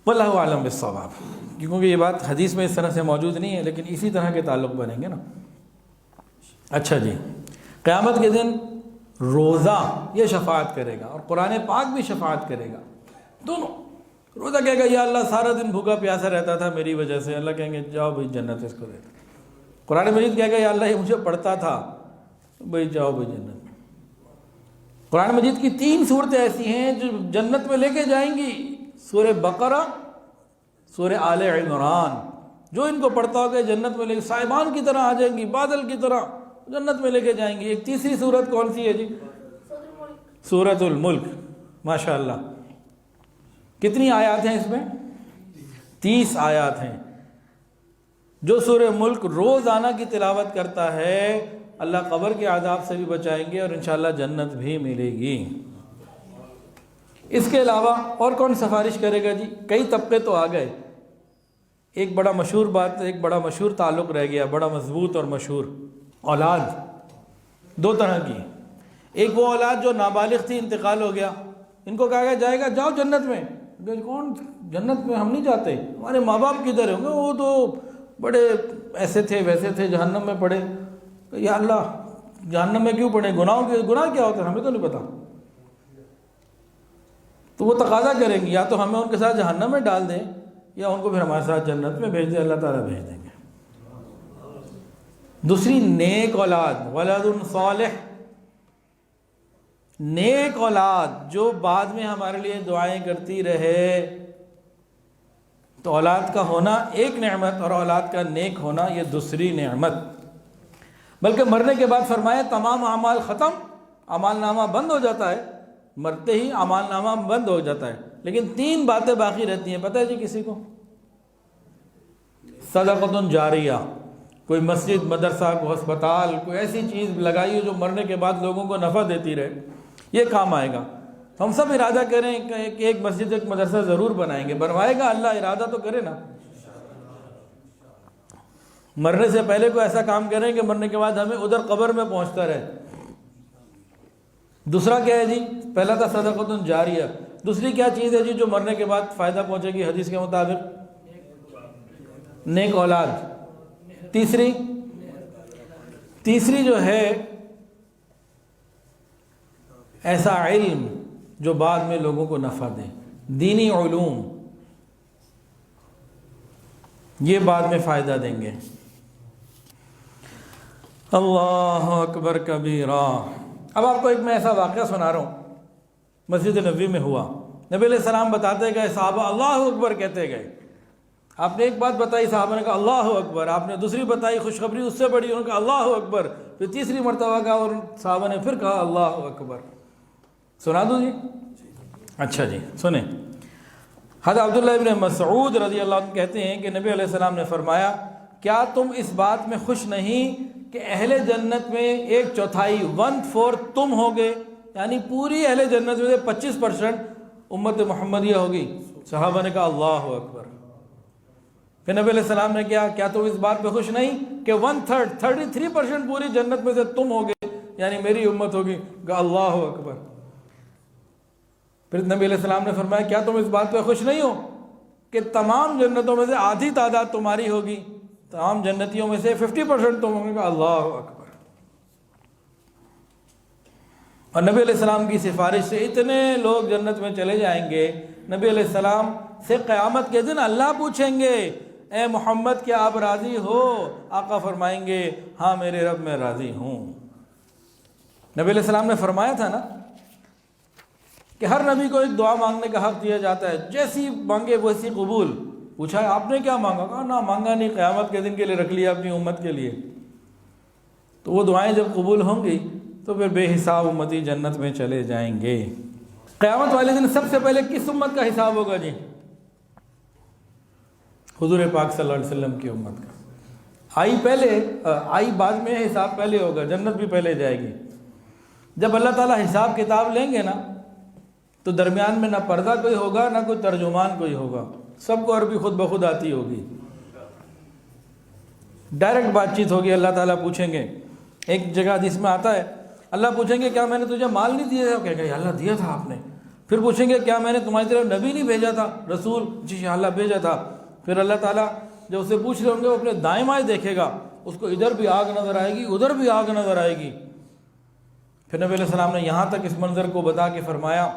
واللہ اعلم بالصواب، کیونکہ یہ بات حدیث میں اس طرح سے موجود نہیں ہے، لیکن اسی طرح کے تعلق بنیں گے نا۔ اچھا جی، قیامت کے دن روزہ یہ شفاعت کرے گا اور قرآن پاک بھی شفاعت کرے گا، دونوں۔ روزہ کہے گا یا اللہ سارا دن بھوکا پیاسا رہتا تھا میری وجہ سے، اللہ کہیں گے جاؤ بھائی جنت اس کو دے دو۔ قرآن مجید کہے گا یا اللہ یہ مجھے پڑھتا تھا، بھائی جاؤ بھائی جنت۔ قرآن مجید کی 3 صورتیں ایسی ہیں جو جنت میں لے کے جائیں گی، سورہ بقرہ، سورہ آل عمران، جو ان کو پڑھتا ہوگا جنت میں لے کے صاحبان کی طرح آ جائیں گی، بادل کی طرح جنت میں لے کے جائیں گی۔ ایک تیسری صورت کون سی ہے جی؟ سورۃ الملک۔ ماشاء اللہ، کتنی آیات ہیں اس میں؟ 30 آیات ہیں۔ جو سورہ ملک روزانہ کی تلاوت کرتا ہے اللہ قبر کے عذاب سے بھی بچائیں گے اور انشاءاللہ جنت بھی ملے گی۔ اس کے علاوہ اور کون سفارش کرے گا جی؟ کئی طبقے تو آ گئے، ایک بڑا مشہور بات، ایک بڑا مشہور تعلق رہ گیا، بڑا مضبوط اور مشہور۔ اولاد 2 طرح کی، ایک وہ اولاد جو نابالغ تھی، انتقال ہو گیا، ان کو کہا گیا جائے گا جاؤ جنت میں، کون جنت میں؟ ہم نہیں جاتے، ہمارے ماں باپ کدھر ہوں گے، وہ تو بڑے ایسے تھے ویسے تھے، جہنم میں پڑے۔ یا اللہ جہنم میں کیوں پڑے؟ گناہ کیا ہوتا ہے ہمیں تو نہیں پتا۔ تو وہ تقاضا کریں گے یا تو ہمیں ان کے ساتھ جہنم میں ڈال دیں یا ان کو پھر ہمارے ساتھ جنت میں بھیج دیں، اللہ تعالیٰ بھیج دیں گے۔ دوسری نیک اولاد، ولد صالح، نیک اولاد جو بعد میں ہمارے لیے دعائیں کرتی رہے۔ تو اولاد کا ہونا ایک نعمت اور اولاد کا نیک ہونا یہ دوسری نعمت۔ بلکہ مرنے کے بعد فرمایا تمام اعمال ختم، اعمال نامہ بند ہو جاتا ہے، مرتے ہی اعمال نامہ بند ہو جاتا ہے، لیکن 3 باتیں باقی رہتی ہیں۔ پتہ ہے جی کسی کو؟ صدقۃ جاریہ، کوئی مسجد، مدرسہ، کوئی ہسپتال، کوئی ایسی چیز لگائی ہو جو مرنے کے بعد لوگوں کو نفع دیتی رہے، یہ کام آئے گا۔ ہم سب ارادہ کریں کہ ایک مسجد ایک مدرسہ ضرور بنائیں گے، بنوائے گا اللہ، ارادہ تو کرے نا۔ مرنے سے پہلے کوئی ایسا کام کریں کہ مرنے کے بعد ہمیں ادھر قبر میں پہنچتا رہے۔ دوسرا کیا ہے جی؟ پہلا تھا صدقۃ جاریہ، دوسری کیا چیز ہے جی جو مرنے کے بعد فائدہ پہنچے گی حدیث کے مطابق؟ نیک اولاد۔ تیسری جو ہے ایسا علم جو بعد میں لوگوں کو نفع دے، دینی علوم، یہ بعد میں فائدہ دیں گے۔ اللہ اکبر کبیرہ۔ اب آپ کو ایک میں ایسا واقعہ سنا رہا ہوں، مسجد نبوی میں ہوا۔ نبی علیہ السلام بتاتے گئے، صحابہ اللہ اکبر کہتے گئے۔ آپ نے ایک بات بتائی، صحابہ نے کہا اللہ اکبر، آپ نے دوسری بتائی خوشخبری اس سے بڑی، انہوں نے کہا اللہ اکبر، پھر تیسری مرتبہ کہا اور صحابہ نے پھر کہا اللہ اکبر. سنا دوں جی؟ اچھا جی سنیں. حضرت عبداللہ ابن مسعود رضی اللہ عنہ کہتے ہیں کہ نبی علیہ السلام نے فرمایا کیا تم اس بات میں خوش نہیں کہ اہل جنت میں 1/4 1/4 تم ہوگے، یعنی پوری اہل جنت میں سے 25% امت محمدیہ ہوگی. صحابہ نے کہا اللہ اکبر. پھر نبی علیہ السلام نے کیا تم اس بات پہ خوش نہیں کہ 1/3 33% پوری جنت میں سے تم ہوگے، یعنی میری امت ہوگی. کہا اللہ اکبر. پھر نبی علیہ السلام نے فرمایا کیا تم اس بات پہ خوش نہیں ہو کہ تمام جنتوں میں سے آدھی تعداد تمہاری ہوگی، تمام جنتیوں میں سے 50% تم ہوں گے. کہا اللہ اکبر. اور نبی علیہ السلام کی سفارش سے اتنے لوگ جنت میں چلے جائیں گے. نبی علیہ السلام سے قیامت کے دن اللہ پوچھیں گے اے محمد کیا آپ راضی ہو؟ آقا فرمائیں گے ہاں میرے رب میں راضی ہوں. نبی علیہ السلام نے فرمایا تھا نا کہ ہر نبی کو ایک دعا مانگنے کا حق دیا جاتا ہے، جیسی مانگے ویسی قبول. پوچھا ہے آپ نے کیا مانگا؟ کہا نہ مانگا نہیں، قیامت کے دن کے لیے رکھ لیا اپنی امت کے لیے. تو وہ دعائیں جب قبول ہوں گی تو پھر بے حساب امتی جنت میں چلے جائیں گے. قیامت والے دن سب سے پہلے کس امت کا حساب ہوگا جی؟ حضور پاک صلی اللہ علیہ وسلم کی امت کا. آئی بعد میں، حساب پہلے ہوگا، جنت بھی پہلے جائے گی. جب اللہ تعالیٰ حساب کتاب لیں گے نا تو درمیان میں نہ پردہ کوئی ہوگا نہ کوئی ترجمان کوئی ہوگا، سب کو عربی خود بخود آتی ہوگی. ڈائریکٹ بات چیت ہوگی. اللہ تعالیٰ پوچھیں گے، ایک جگہ جس میں آتا ہے اللہ پوچھیں گے کیا میں نے تجھے مال نہیں دیا؟ کہے گا یا اللہ دیا تھا آپ نے. پھر پوچھیں گے کیا میں نے تمہاری طرف نبی نہیں بھیجا تھا، رسول؟ جی یا اللہ بھیجا تھا. پھر اللہ تعالیٰ جب اسے پوچھ رہے ہوں گے وہ اپنے دائیں بائیں دیکھے گا، اس کو ادھر بھی آگ نظر آئے گی ادھر بھی آگ نظر آئے گی. پھر نبی علیہ السلام نے یہاں تک اس منظر کو بتا کے فرمایا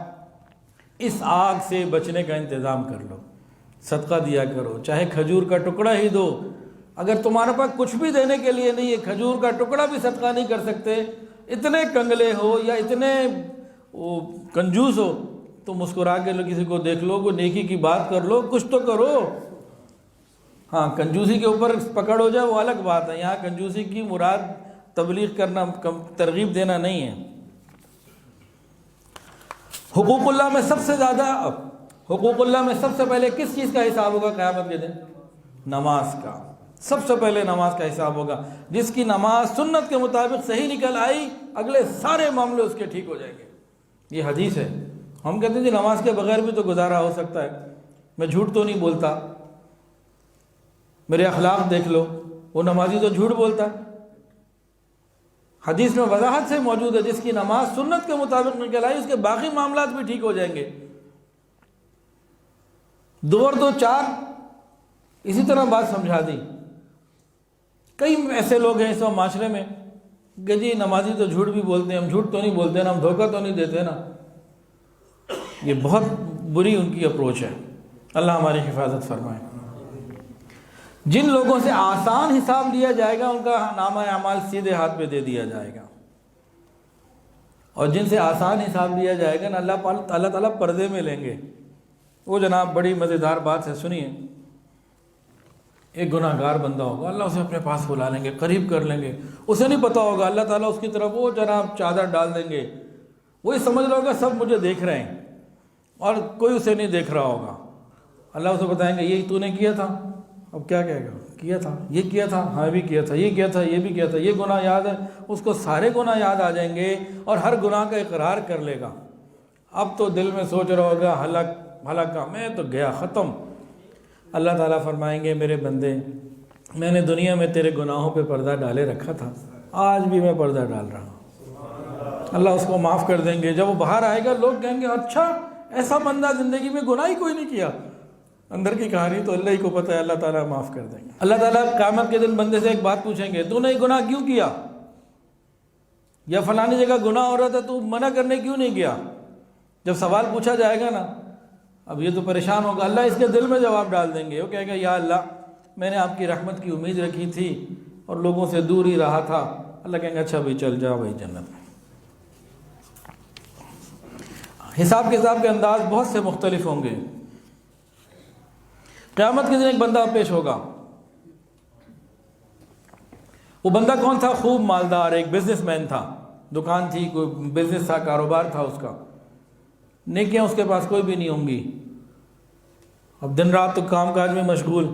اس آگ سے بچنے کا انتظام کر لو، صدقہ دیا کرو، چاہے کھجور کا ٹکڑا ہی دو. اگر تمہارے پاس کچھ بھی دینے کے لیے نہیں ہے، کھجور کا ٹکڑا بھی صدقہ نہیں کر سکتے، اتنے کنگلے ہو یا اتنے کنجوس ہو، تو مسکرا کے کسی کو دیکھ لو، کوئی نیکی کی بات کر لو، کچھ تو کرو. ہاں کنجوسی کے اوپر پکڑ ہو جائے وہ الگ بات ہے. یہاں کنجوسی کی مراد تبلیغ کرنا، ترغیب دینا نہیں ہے. حقوق اللہ میں سب سے زیادہ، حقوق اللہ میں سب سے پہلے کس چیز کا حساب ہوگا قیامت کے دن؟ نماز کا. سب سے پہلے نماز کا حساب ہوگا. جس کی نماز سنت کے مطابق صحیح نکل آئی اگلے سارے معاملے اس کے ٹھیک ہو جائیں گے. یہ حدیث ہے. ہم کہتے ہیں جی نماز کے بغیر بھی تو گزارا ہو سکتا ہے، میں جھوٹ تو نہیں بولتا، میرے اخلاق دیکھ لو. وہ نمازی تو جھوٹ بولتا ہے. حدیث میں وضاحت سے موجود ہے جس کی نماز سنت کے مطابق نکل آئی اس کے باقی معاملات بھی ٹھیک ہو جائیں گے. 2 اور 2 4 اسی طرح بات سمجھا دی. کئی ایسے لوگ ہیں اس وقت معاشرے میں کہ جی نمازی تو جھوٹ بھی بولتے ہیں، ہم جھوٹ تو نہیں بولتے نا، ہم دھوکہ تو نہیں دیتے نا. یہ بہت بری ان کی اپروچ ہے. اللہ ہماری حفاظت فرمائے. جن لوگوں سے آسان حساب لیا جائے گا ان کا نامہ اعمال سیدھے ہاتھ پہ دے دیا جائے گا، اور جن سے آسان حساب لیا جائے گا نا اللہ تعالیٰ پردے میں لیں گے. وہ جناب بڑی مزیدار بات ہے، سنیے. ایک گناہ گار بندہ ہوگا، اللہ اسے اپنے پاس بلا لیں گے، قریب کر لیں گے. اسے نہیں پتا ہوگا، اللہ تعالیٰ اس کی طرف وہ جناب چادر ڈال دیں گے. وہی سمجھ رہا ہوگا سب مجھے دیکھ رہے ہیں اور کوئی اسے نہیں دیکھ رہا ہوگا. اللہ اسے بتائیں گے یہی تو نے کیا تھا. اب کیا کہے گا؟ کیا تھا، یہ کیا تھا، ہاں بھی کیا تھا، یہ کیا تھا، یہ بھی کیا تھا، یہ گناہ یاد ہے. اس کو سارے گناہ یاد آ جائیں گے اور ہر گناہ کا اقرار کر لے گا. اب تو دل میں سوچ رہا ہوگا ہلاکا میں تو گیا، ختم. اللہ تعالیٰ فرمائیں گے میرے بندے میں نے دنیا میں تیرے گناہوں پہ پردہ ڈالے رکھا تھا، آج بھی میں پردہ ڈال رہا ہوں. اللہ اس کو معاف کر دیں گے. جب وہ باہر آئے گا لوگ کہیں گے اچھا ایسا بندہ زندگی میں گناہ ہی کوئی نہیں کیا. اندر کی کہانی تو اللہ ہی کو پتہ ہے. اللہ تعالیٰ معاف کر دیں گے. اللہ تعالیٰ قیامت کے دن بندے سے ایک بات پوچھیں گے، تو نے یہ گناہ کیوں کیا؟ یا فلانی جگہ گناہ ہو رہا تھا تو منع کرنے کیوں نہیں گیا؟ جب سوال پوچھا جائے گا نا اب یہ تو پریشان ہوگا. اللہ اس کے دل میں جواب ڈال دیں گے. وہ کہے گا یا اللہ میں نے آپ کی رحمت کی امید رکھی تھی اور لوگوں سے دور ہی رہا تھا. اللہ کہیں گے اچھا بھائی چل جا بھائی جنت میں. حساب کتاب کے انداز بہت سے مختلف ہوں گے. قیامت کے دن ایک بندہ پیش ہوگا، وہ بندہ کون تھا؟ خوب مالدار، ایک بزنس مین تھا، دکان تھی، کوئی بزنس تھا، کاروبار تھا اس کا، نیکیاں اس کے پاس کوئی بھی نہیں ہوں گی، اب دن رات تو کام کاج میں مشغول.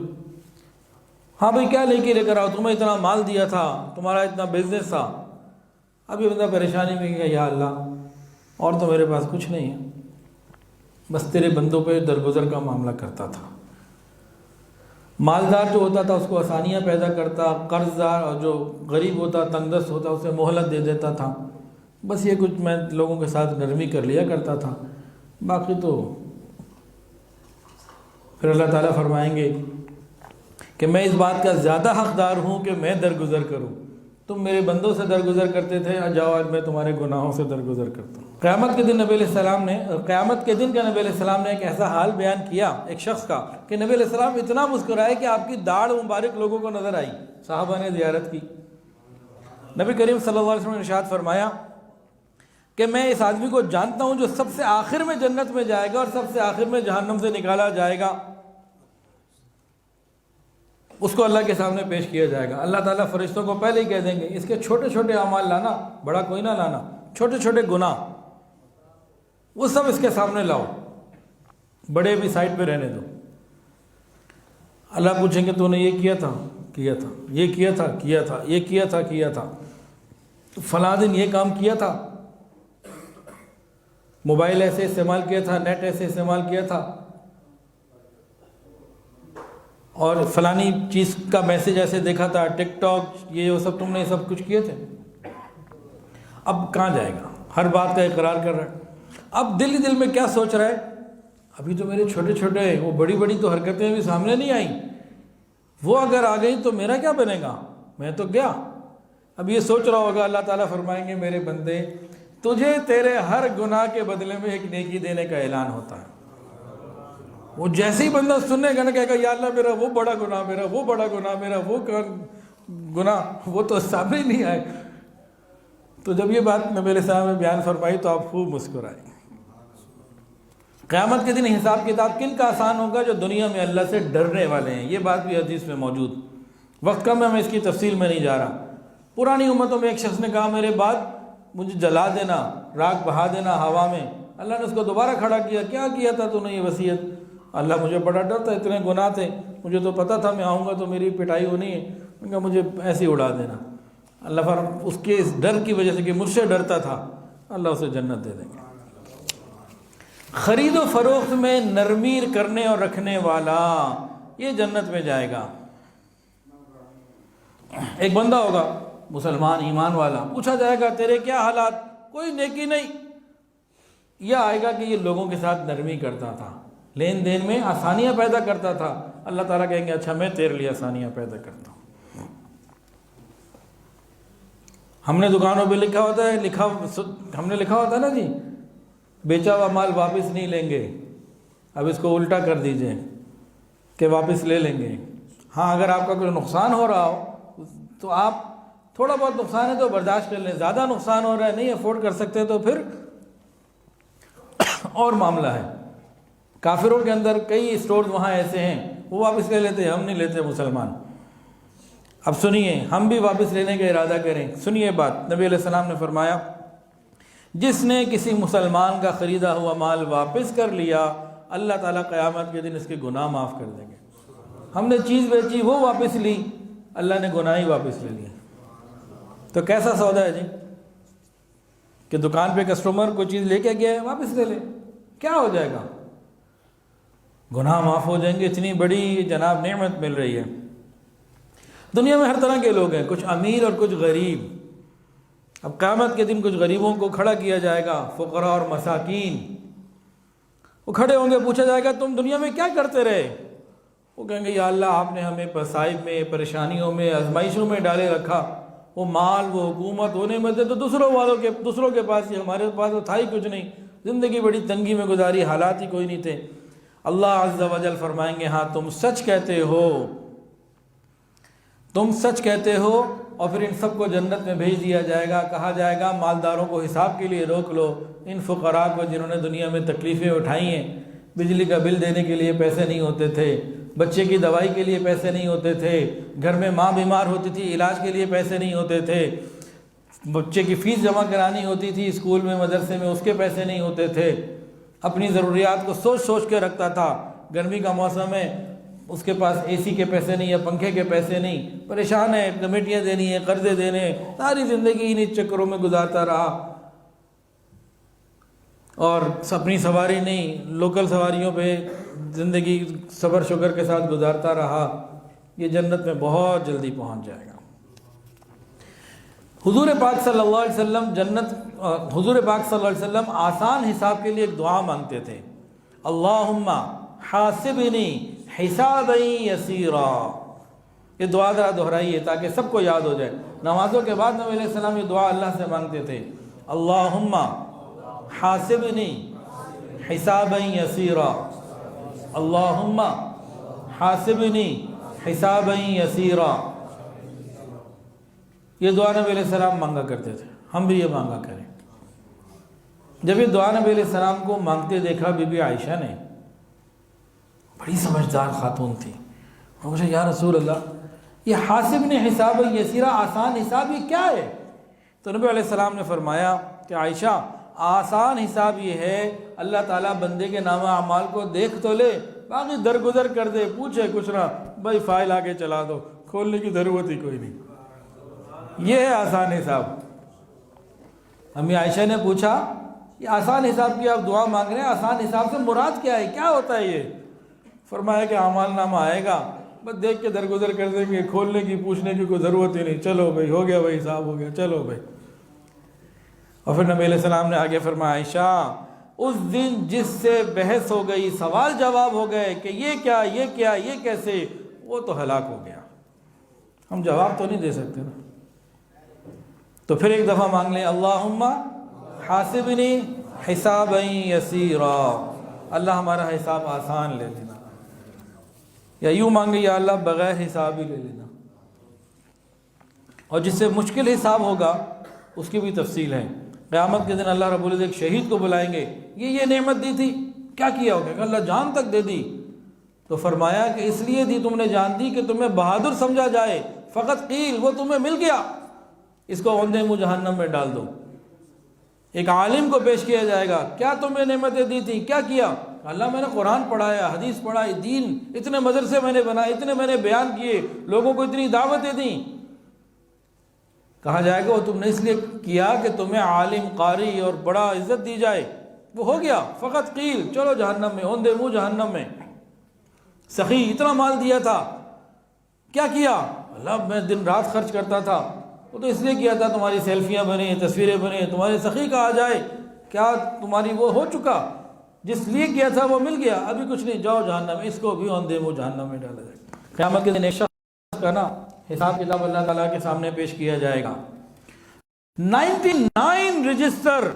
ہاں بھائی کیا لے کے لے کر آؤ، تمہیں اتنا مال دیا تھا، تمہارا اتنا بزنس تھا. اب یہ بندہ پریشانی میں کہ یا اللہ اور تو میرے پاس کچھ نہیں ہے، بس تیرے بندوں پہ درگزر کا معاملہ کرتا تھا. مالدار جو ہوتا تھا اس کو آسانیاں پیدا کرتا، قرض دار اور جو غریب ہوتا تنگ دست ہوتا اسے مہلت دے دیتا تھا. بس یہ کچھ میں لوگوں کے ساتھ نرمی کر لیا کرتا تھا، باقی تو پھر اللہ تعالیٰ فرمائیں گے کہ میں اس بات کا زیادہ حقدار ہوں کہ میں درگزر کروں. تم میرے بندوں سے درگزر کرتے تھے، جاؤ آج میں تمہارے گناہوں سے درگزر کرتا ہوں. قیامت کے دن نبی علیہ السلام نے، قیامت کے دن کا نبی علیہ السلام نے ایک ایسا حال بیان کیا ایک شخص کا کہ نبی علیہ السلام اتنا مسکرائے کہ آپ کی داڑھ مبارک لوگوں کو نظر آئی. صحابہ نے زیارت کی. نبی کریم صلی اللہ علیہ وسلم نے ارشاد فرمایا کہ میں اس آدمی کو جانتا ہوں جو سب سے آخر میں جنت میں جائے گا اور سب سے آخر میں جہنم سے نکالا جائے گا. اس کو اللہ کے سامنے پیش کیا جائے گا. اللہ تعالیٰ فرشتوں کو پہلے ہی کہہ دیں گے اس کے چھوٹے چھوٹے اعمال لانا، بڑا کوئی نہ لانا، چھوٹے چھوٹے گناہ وہ سب اس کے سامنے لاؤ، بڑے بھی سائڈ پہ رہنے دو. اللہ پوچھیں گے تو نے یہ کیا تھا، کیا تھا، یہ کیا تھا، کیا تھا، یہ کیا تھا، کیا تھا، فلاں دن یہ کام کیا تھا، موبائل ایسے استعمال کیا تھا، نیٹ ایسے استعمال کیا تھا، اور فلانی چیز کا میسج ایسے دیکھا تھا، ٹک ٹاک، یہ وہ سب تم نے سب کچھ کیے تھے. اب کہاں جائے گا؟ ہر بات کا اقرار کر رہا ہے. اب دل ہی دل میں کیا سوچ رہا ہے؟ ابھی تو میرے چھوٹے چھوٹے وہ بڑی بڑی تو حرکتیں بھی سامنے نہیں آئیں، وہ اگر آ گئی تو میرا کیا بنے گا؟ میں تو گیا. اب یہ سوچ رہا ہوگا. اللہ تعالیٰ فرمائیں گے میرے بندے تجھے تیرے ہر گناہ کے بدلے میں ایک نیکی دینے کا اعلان ہوتا ہے. وہ جیسے ہی بندہ سننے گا نا کہے گا یا اللہ میرا وہ بڑا گناہ، میرا وہ بڑا گناہ، میرا وہ گناہ، وہ تو سامنے ہی نہیں آئے. تو جب یہ بات نبی علیہ السلام نے بیان فرمائی تو آپ خوب مسکرائے. قیامت کے دن حساب کتاب کن کا آسان ہوگا؟ جو دنیا میں اللہ سے ڈرنے والے ہیں. یہ بات بھی حدیث میں موجود. وقت کم ہے، میں اس کی تفصیل میں نہیں جا رہا. پرانی امتوں میں ایک شخص نے کہا میرے بعد مجھے جلا دینا، راکھ بہا دینا ہوا میں. اللہ نے اس کو دوبارہ کھڑا کیا. کیا کیا تھا تو نے یہ وصیت؟ اللہ مجھے بڑا ڈر تھا، اتنے گناہ تھے، مجھے تو پتہ تھا میں آؤں گا تو میری پٹائی ہونی ہے. میں کہا مجھے ایسے ہی اڑا دینا. اللہ فرمایا اس کے اس ڈر کی وجہ سے کہ مجھ سے ڈرتا تھا، اللہ اسے جنت دے دیں گے. خرید و فروخت میں نرمی کرنے اور رکھنے والا یہ جنت میں جائے گا. ایک بندہ ہوگا مسلمان ایمان والا، پوچھا جائے گا تیرے کیا حالات؟ کوئی نیکی نہیں. یہ آئے گا کہ یہ لوگوں کے ساتھ نرمی کرتا تھا، لین دین میں آسانیاں پیدا کرتا تھا. اللہ تعالیٰ کہیں گے اچھا میں تیرے لیے آسانیاں پیدا کرتا ہوں. ہم نے دکانوں پہ لکھا ہوتا ہے، ہم نے لکھا ہوتا ہے نا جی بیچا ہوا مال واپس نہیں لیں گے. اب اس کو الٹا کر دیجئے کہ واپس لے لیں گے. ہاں اگر آپ کا کوئی نقصان ہو رہا ہو تو آپ تھوڑا بہت نقصان ہے تو برداشت کر لیں. زیادہ نقصان ہو رہا ہے نہیں افورڈ کر سکتے تو پھر اور معاملہ ہے. کافروں کے اندر کئی اسٹورز وہاں ایسے ہیں وہ واپس لے لیتے ہیں، ہم نہیں لیتے مسلمان. اب سنیے ہم بھی واپس لینے کا ارادہ کریں. سنیے بات. نبی علیہ السلام نے فرمایا جس نے کسی مسلمان کا خریدا ہوا مال واپس کر لیا اللہ تعالیٰ قیامت کے دن اس کے گناہ معاف کر دیں گے. ہم نے چیز بیچی وہ واپس لی، اللہ نے گناہ ہی واپس لے لیا. تو کیسا سودا ہے جی کہ دکان پہ کسٹمر کوئی چیز لے کے گیا ہے واپس لے لے، کیا ہو جائے گا؟ گناہ معاف ہو جائیں گے. اتنی بڑی جناب نعمت مل رہی ہے. دنیا میں ہر طرح کے لوگ ہیں، کچھ امیر اور کچھ غریب. اب قیامت کے دن کچھ غریبوں کو کھڑا کیا جائے گا، فقراء اور مساکین. وہ کھڑے ہوں گے، پوچھا جائے گا تم دنیا میں کیا کرتے رہے؟ وہ کہیں گے یا اللہ آپ نے ہمیں مصائب میں، پریشانیوں میں، آزمائشوں میں ڈالے رکھا. وہ مال، وہ حکومت، وہ نعمتیں تو دوسروں کے پاس ہی، ہمارے پاس تو تھا ہی کچھ نہیں. زندگی بڑی تنگی میں گزاری، حالات ہی کوئی نہیں تھے. اللہ عز و جل فرمائیں گے ہاں تم سچ کہتے ہو، تم سچ کہتے ہو. اور پھر ان سب کو جنت میں بھیج دیا جائے گا. کہا جائے گا مالداروں کو حساب کے لیے روک لو، ان فقراء کو جنہوں نے دنیا میں تکلیفیں اٹھائی ہیں، بجلی کا بل دینے کے لیے پیسے نہیں ہوتے تھے، بچے کی دوائی کے لیے پیسے نہیں ہوتے تھے، گھر میں ماں بیمار ہوتی تھی علاج کے لیے پیسے نہیں ہوتے تھے، بچے کی فیس جمع کرانی ہوتی تھی اسکول میں مدرسے میں، اس کے پیسے نہیں ہوتے تھے، اپنی ضروریات کو سوچ سوچ کے رکھتا تھا، گرمی کا موسم ہے اس کے پاس اے سی کے پیسے نہیں ہے، پنکھے کے پیسے نہیں، پریشان ہے، کمیٹیاں دینی ہے، قرضے دینے ہیں، ساری زندگی انہیں چکروں میں گزارتا رہا، اور اپنی سواری نہیں لوکل سواریوں پہ زندگی صبر شکر کے ساتھ گزارتا رہا۔ یہ جنت میں بہت جلدی پہنچ جائے گا۔ حضور پاک صلی اللہ علیہ وسلم حضور پاک صلی اللہ علیہ وسلم آسان حساب کے لیے ایک دعا مانگتے تھے، اللہم حاسبنی حسابا یسیرا۔ یہ دعا ذرا دہرائیے تاکہ سب کو یاد ہو جائے۔ نمازوں کے بعد نبی علیہ السلام یہ دعا اللہ سے مانگتے تھے، اللہم حاسبنی حسابا یسیرا، اللہم حاسبنی حسابا یسیرا۔ یہ دعا نبی علیہ السلام مانگا کرتے تھے، ہم بھی یہ مانگا کریں۔ جب یہ دعا نبی علیہ السلام کو مانگتے دیکھا بی بی عائشہ نے، بڑی سمجھدار خاتون تھی، اور مجھے یا رسول اللہ یہ حاسب نے حساب یسیرا آسان حساب یہ کیا ہے؟ تو نبی علیہ السلام نے فرمایا کہ عائشہ آسان حساب یہ ہے اللہ تعالیٰ بندے کے نامہ اعمال کو دیکھ تو لے، باقی درگزر کر دے، پوچھے کچھ نہ، بھائی فائل آگے چلا دو، کھولنے کی ضرورت ہی کوئی نہیں۔ یہ ہے آسان حساب۔ امی عائشہ نے پوچھا یہ آسان حساب کی آپ دعا مانگ رہے ہیں، آسان حساب سے مراد کیا ہے، کیا ہوتا ہے یہ؟ فرمایا کہ اعمال نامہ آئے گا، بس دیکھ کے درگزر کر دیں گے، کھولنے کی پوچھنے کی کوئی ضرورت ہی نہیں، چلو بھائی ہو گیا بھائی حساب ہو گیا، چلو بھائی۔ اور پھر نبی علیہ السلام نے آگے فرمایا عائشہ اس دن جس سے بحث ہو گئی، سوال جواب ہو گئے کہ یہ کیا یہ کیا یہ کیسے، وہ تو ہلاک ہو گیا، ہم جواب تو نہیں دے سکتے نا۔ تو پھر ایک دفعہ مانگ لیں اللہم حاسبنی حسابا یسیرا، اللہ ہمارا حساب آسان لے لینا، یا یوں مانگے یا اللہ بغیر حساب ہی لے لینا۔ اور جس سے مشکل حساب ہوگا اس کی بھی تفصیل ہے، قیامت کے دن اللہ رب العزت ایک شہید کو بلائیں گے، یہ نعمت دی تھی کیا کیا ہوگا کہ اللہ جان تک دے دی، تو فرمایا کہ اس لیے دی تم نے جان دی کہ تمہیں بہادر سمجھا جائے، فقط قیل وہ تمہیں مل گیا، اس کو اوندے منہ جہنم میں ڈال دو۔ ایک عالم کو پیش کیا جائے گا، کیا تمہیں نعمتیں دی تھی، کیا کیا؟ اللہ میں نے قرآن پڑھایا، حدیث پڑھائی، دین اتنے مدرسے میں نے بنائے، اتنے میں نے بیان کیے، لوگوں کو اتنی دعوتیں دیں۔ کہا جائے گا وہ تم نے اس لیے کیا کہ تمہیں عالم قاری اور بڑا عزت دی جائے، وہ ہو گیا، فقط قیل چلو جہنم میں، اوندے منہ جہنم میں۔ سخی اتنا مال دیا تھا، کیا کیا؟ اللہ میں دن رات خرچ کرتا تھا، وہ تو اس لیے کیا تھا تمہاری سیلفیاں بنیں، تصویریں بنیں، تمہارے سخی کہا جائے، کیا تمہاری وہ ہو چکا؟ جس لیے کیا تھا وہ مل گیا، ابھی کچھ نہیں، جاؤ جہنم میں، اس کو بھی اوندے منہ جہنم میں ڈالا جائے گا۔ قیامت کے دن ایک شخص کا نا حساب کتاب اللہ تعالیٰ کے سامنے پیش کیا جائے گا، 99 رجسٹر،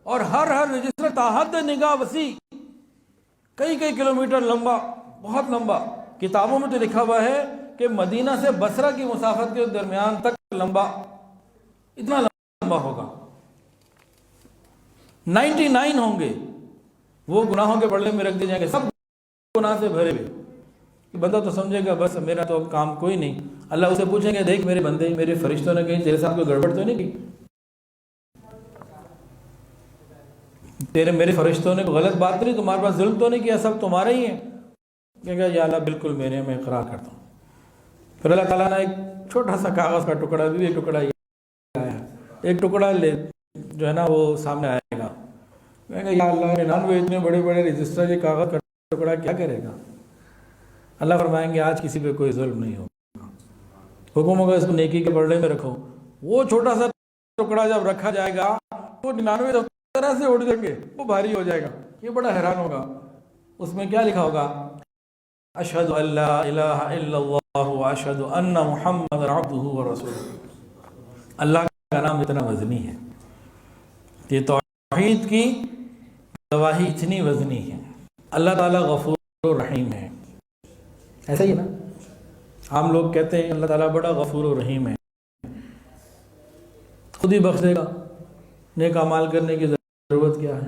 اور ہر رجسٹر تاحد نگاہ وسیع، کئی کلومیٹر لمبا، بہت لمبا۔ کتابوں میں تو لکھا ہوا ہے کہ مدینہ سے بصرہ کی مسافت کے درمیان تک لمبا، اتنا لمبا ہوگا۔ 99 ہوں گے، وہ گناہوں کے پلڑے میں رکھ دیے جائیں گے، سب گناہ سے بھرے ہوئے، کہ بندہ تو سمجھے گا بس میرا تو اب کام کوئی نہیں۔ اللہ اسے پوچھیں گے دیکھ میرے بندے، میرے فرشتوں نے کہیں تیرے ساتھ کوئی گڑبڑ تو نہیں کی؟ میرے فرشتوں نے غلط بات نہیں، تمہارے پاس ظلم تو نہیں کیا، سب تمہارے ہی ہیں؟ کہے گا یا اللہ بالکل میں اقرار کرتا ہوں۔ پھر اللہ تعالیٰ نے ایک چھوٹا سا کاغذ کا ٹکڑا بھی، ایک ٹکڑا یہ آیا، ایک ٹکڑا لے جو ہے نا وہ سامنے آئے گا، کہے گا یا اللہ 99 اتنے بڑے رجسٹر، یہ کاغذ کا ٹکڑا کیا کرے گا؟ اللہ فرمائیں گے آج کسی پہ کوئی ظلم نہیں ہوگا، حکم ہوگا اس کو نیکی کے پلڑے میں رکھو۔ وہ چھوٹا سا ٹکڑا جب رکھا جائے گا وہ 99 طرح سے اٹھ جائیں گے، وہ بھاری ہو جائے گا، یہ بڑا حیران ہوگا۔ اس میں کیا لکھا ہوگا؟ اشہد ان لا الہ الا اللہ واشہد ان محمد عبدہ ورسولہ۔ اللہ کا نام اتنا وزنی ہے، یہ توحید کی گواہی اتنی وزنی ہے۔ اللہ تعالیٰ غفور رحیم ہے، ایسا ہی ہے نا؟ عام لوگ کہتے ہیں اللہ تعالیٰ بڑا غفور و رحیم ہے، خود ہی بخش دے گا، نیک اعمال کرنے کی ضرورت کیا ہے؟